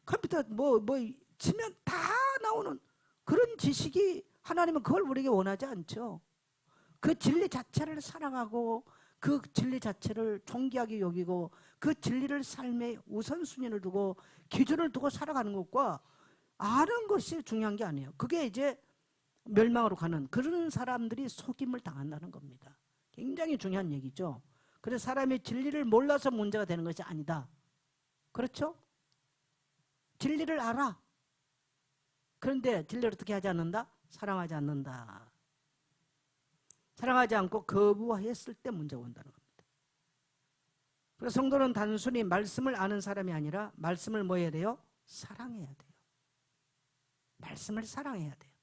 컴퓨터 치면 다 나오는 그런 지식이 하나님은 그걸 우리에게 원하지 않죠. 그 진리 자체를 사랑하고 그 진리 자체를 존귀하게 여기고 그 진리를 삶의 우선순위를 두고 기준을 두고 살아가는 것과 아는 것이 중요한 게 아니에요. 그게 이제 멸망으로 가는 그런 사람들이 속임을 당한다는 겁니다. 굉장히 중요한 얘기죠. 그래서 사람이 진리를 몰라서 문제가 되는 것이 아니다. 그렇죠? 진리를 알아. 그런데 진리를 어떻게 하지 않는다? 사랑하지 않는다. 사랑하지 않고 거부했을 때 문제가 온다는 겁니다. 그래서 성도는 단순히 말씀을 아는 사람이 아니라 말씀을 뭐 해야 돼요? 사랑해야 돼요. 말씀을 사랑해야 돼요.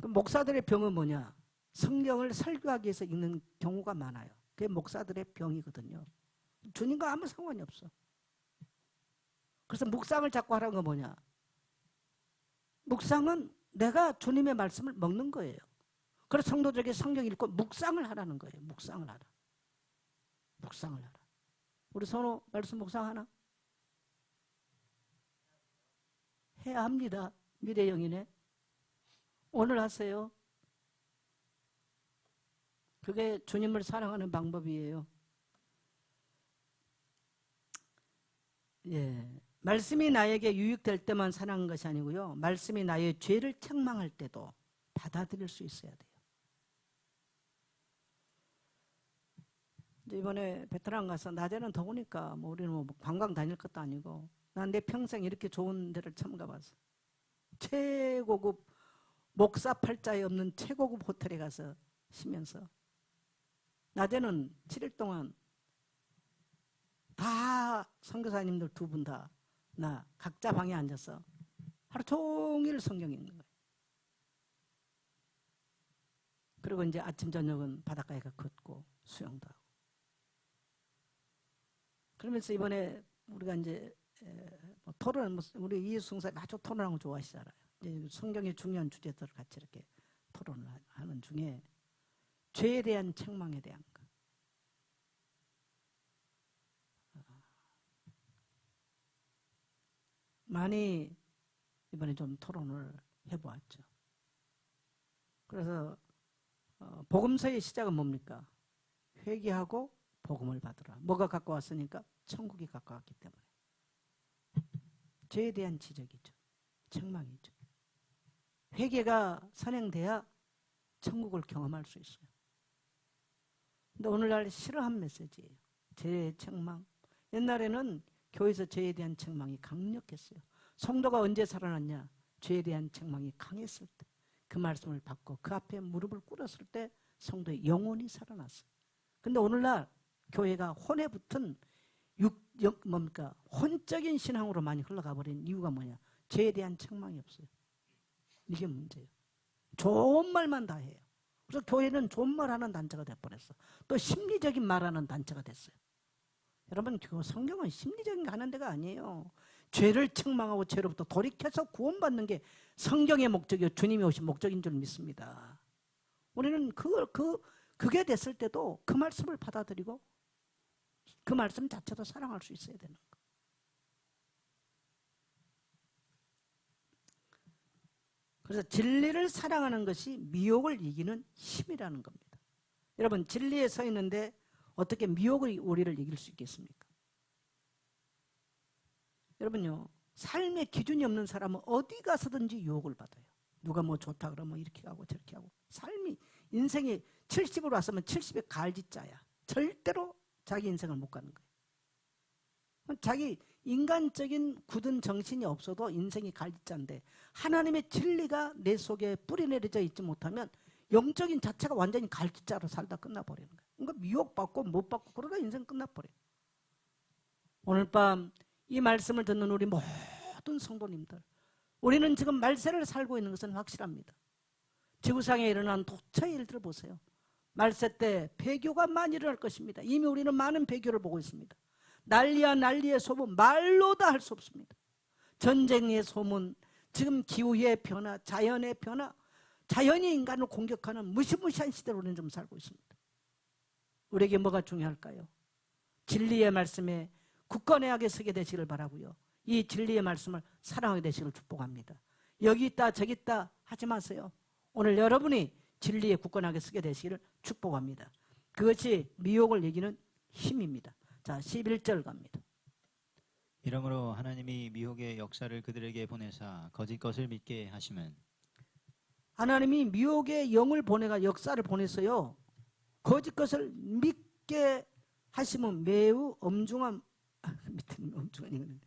그 목사들의 병은 뭐냐? 성경을 설교하기 위해서 읽는 경우가 많아요. 그게 목사들의 병이거든요. 주님과 아무 상관이 없어. 그래서 묵상을 자꾸 하라는 건 뭐냐? 묵상은 내가 주님의 말씀을 먹는 거예요. 그래서 성도들에게 성경 읽고 묵상을 하라는 거예요. 묵상을 하라. 묵상을 하라. 우리 선호 말씀 묵상하나? 해야 합니다. 미래 영인에. 오늘 하세요. 그게 주님을 사랑하는 방법이에요. 예. 말씀이 나에게 유익될 때만 사랑하는 것이 아니고요. 말씀이 나의 죄를 책망할 때도 받아들일 수 있어야 돼요. 이번에 베트남 가서 낮에는 더우니까 우리는 관광 다닐 것도 아니고 난 내 평생 이렇게 좋은 데를 처음 가봤어. 최고급 목사 팔자에 없는 최고급 호텔에 가서 쉬면서 낮에는 7일 동안 다 선교사님들 두 분 다 나 각자 방에 앉아서 하루 종일 성경 읽는 거예요. 그리고 이제 아침 저녁은 바닷가에 가 걷고 수영도 하고. 그러면서 이번에 우리가 이제 토론, 우리 이해수 성사님 아주 토론하는 거 좋아하시잖아요. 이제 성경의 중요한 주제들을 같이 이렇게 토론을 하는 중에 죄에 대한 책망에 대한 거. 많이 이번에 좀 토론을 해보았죠. 그래서 복음서의 시작은 뭡니까? 회개하고 복음을 받으라. 뭐가 갖고 왔으니까? 천국이 갖고 왔기 때문에. 죄에 대한 지적이죠. 책망이죠. 회개가 선행돼야 천국을 경험할 수 있어요. 근데 오늘날 싫어한 메시지예요. 죄의 책망. 옛날에는 교회에서 죄에 대한 책망이 강력했어요. 성도가 언제 살아났냐? 죄에 대한 책망이 강했을 때, 그 말씀을 받고 그 앞에 무릎을 꿇었을 때 성도의 영혼이 살아났어요. 근데 오늘날 교회가 혼에 붙은 혼적인 신앙으로 많이 흘러가 버린 이유가 뭐냐? 죄에 대한 책망이 없어요. 이게 문제예요. 좋은 말만 다 해요. 그래서 교회는 좋은 말 하는 단체가 돼버렸어. 또 심리적인 말하는 단체가 됐어요. 여러분, 성경은 심리적인 거 하는 데가 아니에요. 죄를 책망하고 죄로부터 돌이켜서 구원받는 게 성경의 목적이요, 주님이 오신 목적인 줄 믿습니다. 우리는 그게 됐을 때도 그 말씀을 받아들이고 그 말씀 자체도 사랑할 수 있어야 되는 거. 그래서 진리를 사랑하는 것이 미혹을 이기는 힘이라는 겁니다. 여러분, 진리에 서 있는데 어떻게 미혹의 우리를 이길 수 있겠습니까? 여러분요, 삶의 기준이 없는 사람은 어디 가서든지 유혹을 받아요. 누가 좋다 그러면 이렇게 하고 저렇게 하고. 삶이, 인생이 70으로 왔으면 70에 갈짓자야. 절대로 자기 인생을 못 가는 거예요. 자기 인간적인 굳은 정신이 없어도 인생이 갈지자인데 하나님의 진리가 내 속에 뿌리내려져 있지 못하면 영적인 자체가 완전히 갈지자로 살다 끝나버리는 거예요. 그러니까 미혹받고 못 받고 그러다 인생 끝나버려요. 오늘 밤 이 말씀을 듣는 우리 모든 성도님들, 우리는 지금 말세를 살고 있는 것은 확실합니다. 지구상에 일어난 도처의 일들을 보세요. 말세 때 배교가 많이 일어날 것입니다. 이미 우리는 많은 배교를 보고 있습니다. 난리야 난리의 소문, 말로 다 할 수 없습니다. 전쟁의 소문, 지금 기후의 변화, 자연의 변화, 자연이 인간을 공격하는 무시무시한 시대로 우리는 좀 살고 있습니다. 우리에게 뭐가 중요할까요? 진리의 말씀에 굳건하게 서게 되시길 바라고요. 이 진리의 말씀을 사랑하게 되시길 축복합니다. 여기 있다 저기 있다 하지 마세요. 오늘 여러분이 진리에 굳건하게 서게 되시기를 축복합니다. 그것이 미혹을 이기는 힘입니다. 자, 11절 갑니다. 이러므로 하나님이 미혹의 역사를 그들에게 보내사 거짓 것을 믿게 하심은, 하나님이 미혹의 영을 보내가 역사를 보내서요, 거짓 것을 믿게 하시면 매우 엄중한, 밑에 엄중한 이거는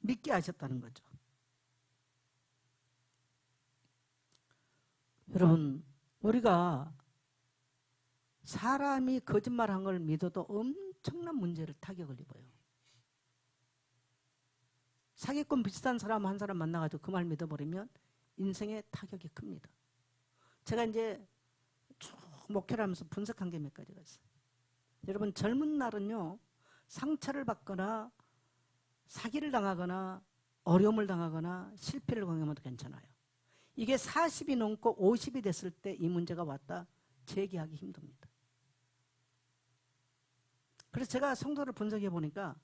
믿게 하셨다는 거죠. 여러분, 우리가 사람이 거짓말한 걸 믿어도 엄청난 문제를 타격을 입어요. 사기꾼 비슷한 사람 한 사람 만나가지고 그 말 믿어버리면 인생에 타격이 큽니다. 제가 이제 쭉 목회를 하면서 분석한 게 몇 가지가 있어요. 여러분, 젊은 날은요, 상처를 받거나 사기를 당하거나 어려움을 당하거나 실패를 경험해도 괜찮아요. 이게 40이 넘고 50이 됐을 때 이 문제가 왔다, 재기하기 힘듭니다. 그래서 제가 성도를 분석해 보니까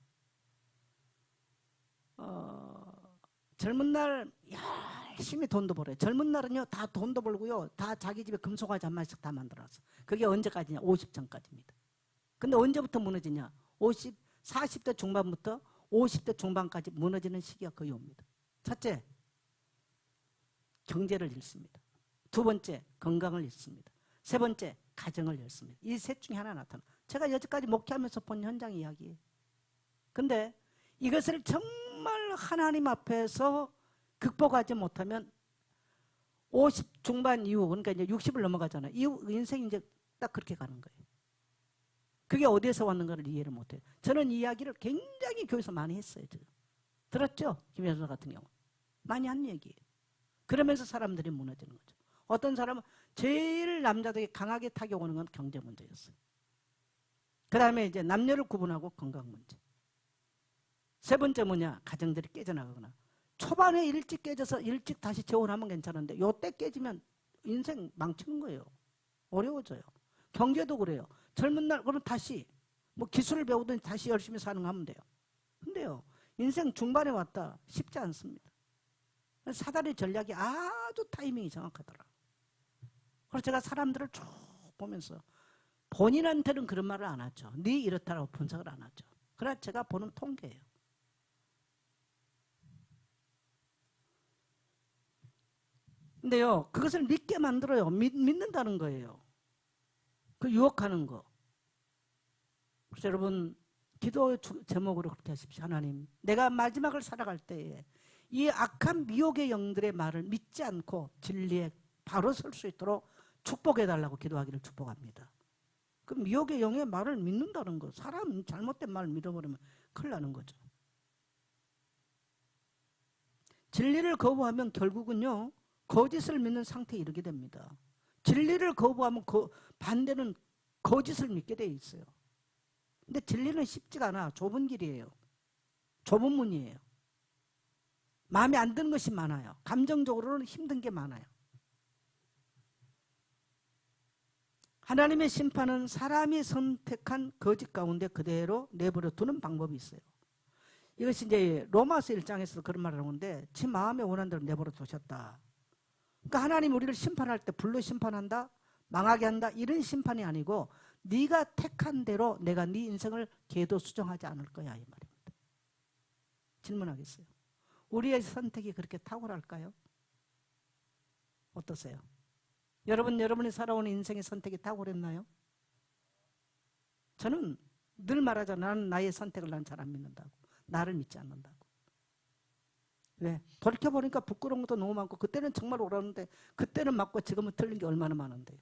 젊은 날 열심히 돈도 벌어요. 젊은 날은요, 다 돈도 벌고요, 다 자기 집에 금속화지 한 마리씩 다 만들어놨어. 그게 언제까지냐? 50전까지입니다. 근데 언제부터 무너지냐? 40대 중반부터 50대 중반까지 무너지는 시기가 거의 옵니다. 첫째, 경제를 잃습니다. 두 번째, 건강을 잃습니다. 세 번째, 가정을 잃습니다. 이 셋 중에 하나 나타나. 제가 여태까지 목회하면서 본 현장 이야기예요. 근데 이것을 정말 하나님 앞에서 극복하지 못하면 50 중반 이후, 그러니까 이제 60을 넘어가잖아요. 이후 인생이 이제 딱 그렇게 가는 거예요. 그게 어디에서 왔는가를 이해를 못해요. 저는 이 이야기를 굉장히 교회에서 많이 했어요. 지금. 들었죠? 김현수 같은 경우. 많이 한 얘기예요. 그러면서 사람들이 무너지는 거죠. 어떤 사람은 제일 남자들이 강하게 타격 오는 건 경제 문제였어요. 그 다음에 이제 남녀를 구분하고 건강 문제. 세 번째 뭐냐? 가정들이 깨져나가거나. 초반에 일찍 깨져서 일찍 다시 재혼하면 괜찮은데 요때 깨지면 인생 망치는 거예요. 어려워져요. 경제도 그래요. 젊은 날 그럼 다시 뭐 기술을 배우든 다시 열심히 사는 거 하면 돼요. 근데요, 인생 중반에 왔다 쉽지 않습니다. 사다리 전략이 아주 타이밍이 정확하더라. 그래서 제가 사람들을 쭉 보면서 본인한테는 그런 말을 안 하죠. 네 이렇다라고 분석을 안 하죠. 그러나 제가 보는 통계예요. 근데요, 그것을 믿게 만들어요. 믿는다는 거예요. 그 유혹하는 거. 그래서 여러분, 기도 제목으로 그렇게 하십시오. 하나님, 내가 마지막을 살아갈 때에 이 악한 미혹의 영들의 말을 믿지 않고 진리에 바로 설 수 있도록 축복해달라고 기도하기를 축복합니다. 그 미혹의 영의 말을 믿는다는 거, 사람 잘못된 말을 믿어버리면 큰일 나는 거죠. 진리를 거부하면 결국은요, 거짓을 믿는 상태에 이르게 됩니다. 진리를 거부하면 반대는 거짓을 믿게 돼 있어요. 근데 진리는 쉽지가 않아. 좁은 길이에요. 좁은 문이에요. 마음에 안 드는 것이 많아요. 감정적으로는 힘든 게 많아요. 하나님의 심판은 사람이 선택한 거짓 가운데 그대로 내버려 두는 방법이 있어요. 이것이 이제 로마서 1장에서 그런 말을 하는데, 지 마음에 원하는 대로 내버려 두셨다. 그러니까 하나님 우리를 심판할 때 불로 심판한다, 망하게 한다, 이런 심판이 아니고 네가 택한 대로 내가 네 인생을 계도 수정하지 않을 거야, 이 말입니다. 질문하겠어요. 우리의 선택이 그렇게 탁월할까요? 어떠세요? 여러분이 살아오는 인생의 선택이 탁월했나요? 저는 늘 말하잖아. 나는 나의 선택을 난 잘 안 믿는다고. 나를 믿지 않는다고. 왜? 돌이켜보니까 부끄러운 것도 너무 많고 그때는 정말 옳았는데 그때는 맞고 지금은 틀린 게 얼마나 많은데.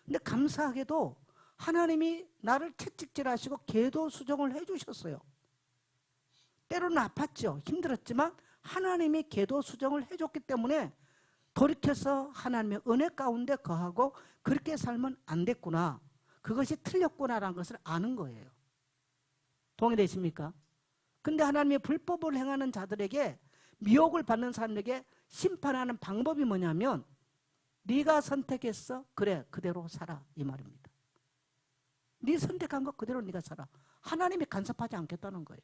근데 감사하게도 하나님이 나를 채찍질하시고 계도 수정을 해주셨어요. 때로는 아팠죠. 힘들었지만 하나님이 계도 수정을 해줬기 때문에 돌이켜서 하나님의 은혜 가운데 거하고 그렇게 살면 안 됐구나. 그것이 틀렸구나라는 것을 아는 거예요. 동의되십니까? 근데 하나님의 불법을 행하는 자들에게 미혹을 받는 사람에게 심판하는 방법이 뭐냐면 네가 선택했어? 그래, 그대로 살아 이 말입니다. 네 선택한 거 그대로 네가 살아. 하나님이 간섭하지 않겠다는 거예요.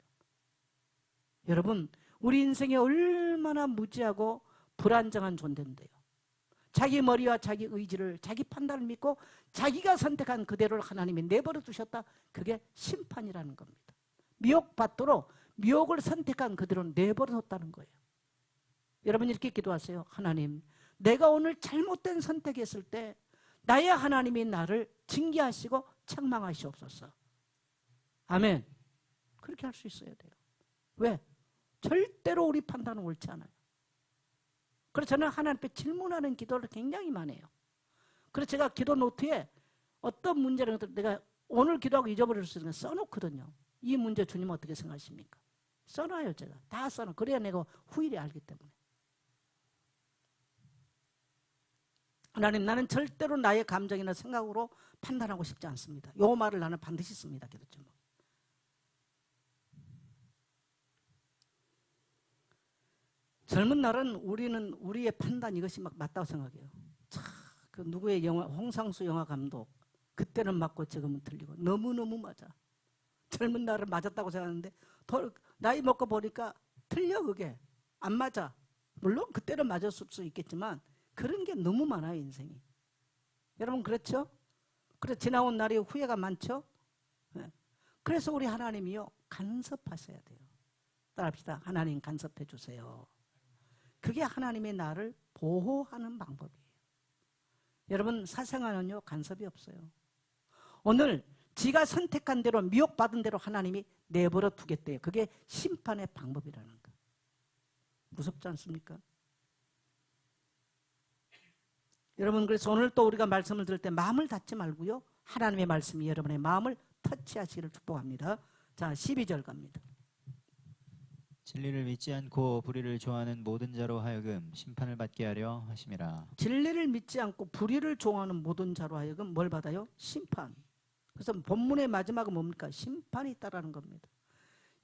여러분, 우리 인생이 얼마나 무지하고 불안정한 존재인데요. 자기 머리와 자기 의지를, 자기 판단을 믿고 자기가 선택한 그대로를 하나님이 내버려 두셨다. 그게 심판이라는 겁니다. 미혹받도록 미혹을 선택한 그대로 내버려 뒀다는 거예요. 여러분 이렇게 기도하세요. 하나님, 내가 오늘 잘못된 선택했을 때 나의 하나님이 나를 징계하시고 책망하시옵소서. 아멘. 그렇게 할 수 있어야 돼요. 왜? 절대로 우리 판단은 옳지 않아요. 그래서 저는 하나님 앞에 질문하는 기도를 굉장히 많이 해요. 그래서 제가 기도 노트에 어떤 문제를 내가 오늘 기도하고 잊어버릴 수 있는 걸 써놓거든요. 이 문제 주님 어떻게 생각하십니까? 써놔요. 제가 다 써놔. 그래야 내가 후일에 알기 때문에. 하나님, 나는 절대로 나의 감정이나 생각으로 판단하고 싶지 않습니다. 이 말을 나는 반드시 씁니다. 기도 제목. 젊은 날은 우리는 우리의 판단 이것이 막 맞다고 생각해요. 참, 그 누구의 영화, 홍상수 영화 감독. 그때는 맞고 지금은 틀리고 너무너무 맞아. 젊은 날은 맞았다고 생각하는데 나이 먹고 보니까 틀려. 그게 안 맞아. 물론 그때는 맞았을 수 있겠지만 그런 게 너무 많아요. 인생이. 여러분 그렇죠? 그래서 지나온 날이 후회가 많죠? 네. 그래서 우리 하나님이요 간섭하셔야 돼요. 따라합시다. 하나님 간섭해 주세요. 그게 하나님의 나를 보호하는 방법이에요. 여러분 사생활은요 간섭이 없어요. 오늘 지가 선택한 대로 미혹받은 대로 하나님이 내버려 두겠대요. 그게 심판의 방법이라는 거. 무섭지 않습니까? 여러분 그래서 오늘 또 우리가 말씀을 들을 때 마음을 닫지 말고요. 하나님의 말씀이 여러분의 마음을 터치하시기를 축복합니다. 자 12절 갑니다. 진리를 믿지 않고 불의를 좋아하는 모든 자로 하여금 심판을 받게 하려 하심이라. 진리를 믿지 않고 불의를 좋아하는 모든 자로 하여금 뭘 받아요? 심판. 그래서 본문의 마지막은 뭡니까? 심판이 있다라는 겁니다.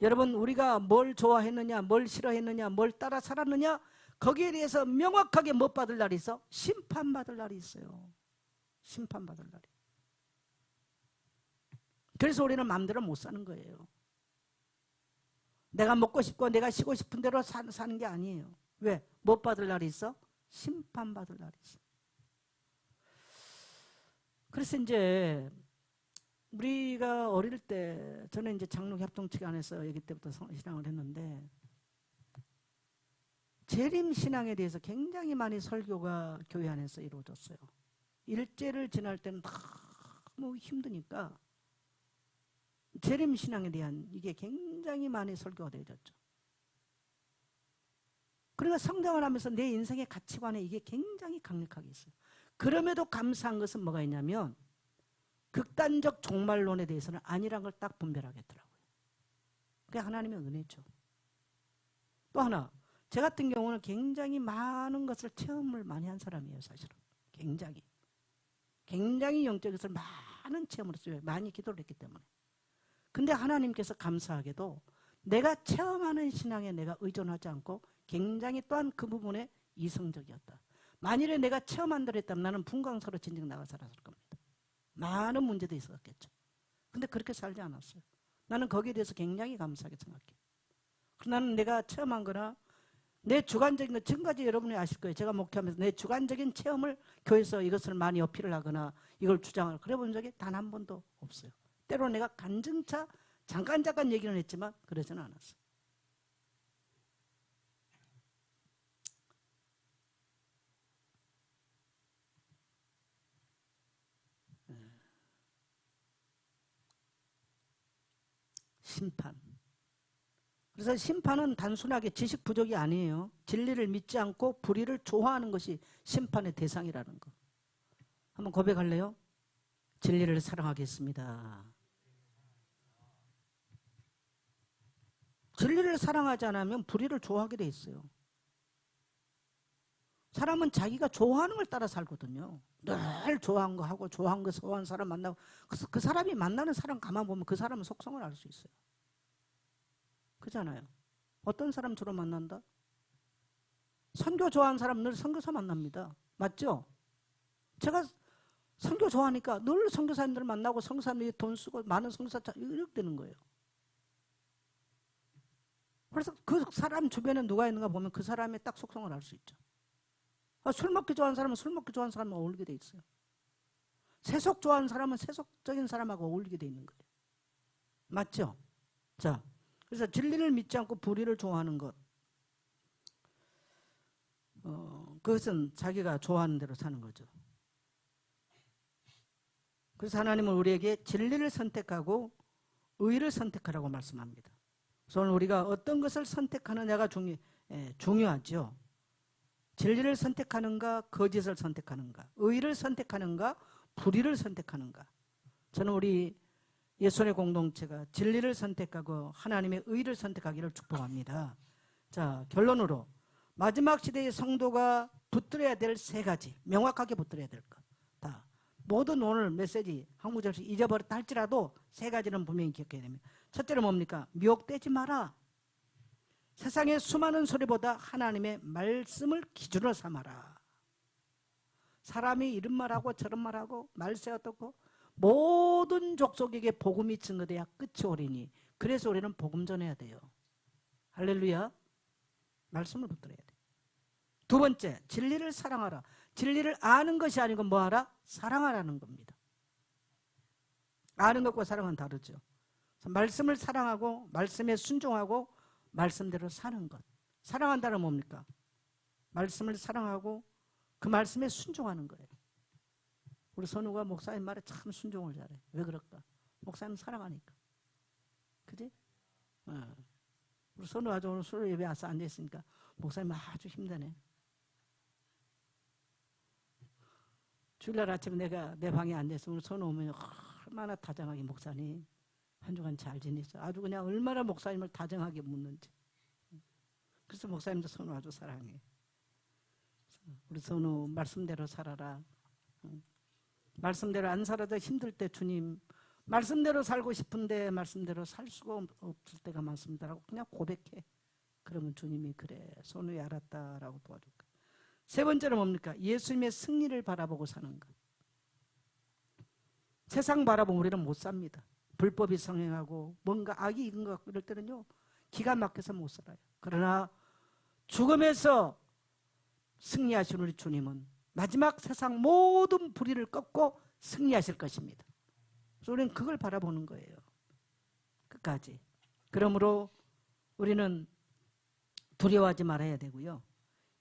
여러분 우리가 뭘 좋아했느냐, 뭘 싫어했느냐, 뭘 따라 살았느냐 거기에 대해서 명확하게 못 받을 날이 있어? 심판받을 날이 있어요. 심판받을 날이. 그래서 우리는 마음대로 못 사는 거예요. 내가 먹고 싶고 내가 쉬고 싶은 대로 사는 게 아니에요. 왜? 못 받을 날이 있어? 심판받을 날이 있어. 그래서 이제 우리가 어릴 때 저는 이제 장로협동측 안에서 여기 때부터 신앙을 했는데 재림신앙에 대해서 굉장히 많이 설교가 교회 안에서 이루어졌어요. 일제를 지날 때는 너무 힘드니까 재림신앙에 대한 이게 굉장히 많이 설교가 되어졌죠. 그러니까 성장을 하면서 내 인생의 가치관에 이게 굉장히 강력하게 있어요. 그럼에도 감사한 것은 뭐가 있냐면 극단적 종말론에 대해서는 아니란 걸 딱 분별하겠더라고요. 그게 하나님의 은혜죠. 또 하나, 제 같은 경우는 굉장히 많은 것을 체험을 많이 한 사람이에요. 사실은 굉장히 영적인 것을 많은 체험을 했어요. 많이 기도를 했기 때문에. 근데 하나님께서 감사하게도 내가 체험하는 신앙에 내가 의존하지 않고 굉장히 또한 그 부분에 이성적이었다. 만일에 내가 체험한 대로 했다면 나는 분광사로 진즉 나가 살았을 겁니다. 많은 문제도 있었겠죠. 근데 그렇게 살지 않았어요. 나는 거기에 대해서 굉장히 감사하게 생각해요. 나는 내가 체험한 거나 내 주관적인 거 지금까지 여러분이 아실 거예요. 제가 목회하면서 내 주관적인 체험을 교회에서 이것을 많이 어필을 하거나 이걸 주장을 그래 본 적이 단 한 번도 없어요. 때로 내가 간증차 잠깐 얘기는 했지만 그러지는 않았어요. 심판. 그래서 심판은 단순하게 지식 부족이 아니에요. 진리를 믿지 않고 불의를 좋아하는 것이 심판의 대상이라는 거. 한번 고백할래요? 진리를 사랑하겠습니다. 진리를 사랑하지 않으면 불의를 좋아하게 돼 있어요. 사람은 자기가 좋아하는 걸 따라 살거든요. 늘 좋아한 거 하고 좋아한 거 좋아하는 사람 만나고 그 사람이 만나는 사람 가만 보면 그 사람은 속성을 알 수 있어요. 그렇잖아요. 어떤 사람 주로 만난다? 선교 좋아하는 사람 늘 선교사 만납니다. 맞죠? 제가 선교 좋아하니까 늘 선교사님들 만나고 선교사님들이 돈 쓰고 많은 선교사 이렇게 되는 거예요. 그래서 그 사람 주변에 누가 있는가 보면 그 사람의 딱 속성을 알 수 있죠. 술 먹기 좋아하는 사람은 술 먹기 좋아하는 사람과 어울리게 돼 있어요. 세속 좋아하는 사람은 세속적인 사람하고 어울리게 돼 있는 거예요. 맞죠? 자, 그래서 진리를 믿지 않고 불의를 좋아하는 것. 그것은 자기가 좋아하는 대로 사는 거죠. 그래서 하나님은 우리에게 진리를 선택하고 의를 선택하라고 말씀합니다. 그래서 오늘 우리가 어떤 것을 선택하느냐가 중요하죠. 진리를 선택하는가, 거짓을 선택하는가, 의를 선택하는가, 불의를 선택하는가. 저는 우리 예수의 공동체가 진리를 선택하고 하나님의 의를 선택하기를 축복합니다. 자, 결론으로 마지막 시대의 성도가 붙들어야 될 세 가지, 명확하게 붙들어야 될 것. 다 모든 오늘 메시지 한 구절씩 잊어버렸다 할지라도 세 가지는 분명히 기억해야 됩니다. 첫째는 뭡니까? 미혹되지 마라. 세상의 수많은 소리보다 하나님의 말씀을 기준으로 삼아라. 사람이 이런 말하고 저런 말하고 말세 어떻고 모든 족속에게 복음이 증거돼야 끝이 오리니 그래서 우리는 복음 전해야 돼요. 할렐루야. 말씀을 붙들어야 돼. 두 번째, 진리를 사랑하라. 진리를 아는 것이 아니고 뭐하라? 사랑하라는 겁니다. 아는 것과 사랑은 다르죠. 그래서 말씀을 사랑하고 말씀에 순종하고 말씀대로 사는 것. 사랑한다는 뭡니까? 말씀을 사랑하고 그 말씀에 순종하는 거예요. 우리 선우가 목사님 말에 참 순종을 잘해. 왜 그럴까? 목사님 사랑하니까. 그지? 우리 선우 아주 오늘 수요 예배 와서 앉아있으니까 목사님 아주 힘드네. 주일날 아침에 내가 내 방에 앉아있으면 선우 오면 얼마나 다정하게 목사님 한 주간 잘 지냈어. 아주 그냥 얼마나 목사님을 다정하게 묻는지. 그래서 목사님도 선우 아주 사랑해. 우리 선우 말씀대로 살아라. 말씀대로 안 살아도 힘들 때 주님 말씀대로 살고 싶은데 말씀대로 살 수가 없을 때가 많습니다라고 그냥 고백해. 그러면 주님이 그래 선우야 알았다라고 도와줄 거야. 세 번째는 뭡니까? 예수님의 승리를 바라보고 사는 것. 세상 바라보면 우리는 못 삽니다. 불법이 성행하고 뭔가 악이 익은 것 같고 이럴 때는요 기가 막혀서 못 살아요. 그러나 죽음에서 승리하신 우리 주님은 마지막 세상 모든 불의를 꺾고 승리하실 것입니다. 그래서 우리는 그걸 바라보는 거예요. 끝까지. 그러므로 우리는 두려워하지 말아야 되고요.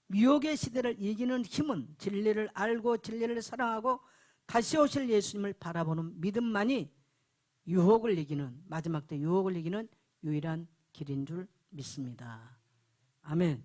미혹의 시대를 이기는 힘은 진리를 알고 진리를 사랑하고 다시 오실 예수님을 바라보는 믿음만이 유혹을 이기는 마지막 때 유혹을 이기는 유일한 길인 줄 믿습니다. 아멘.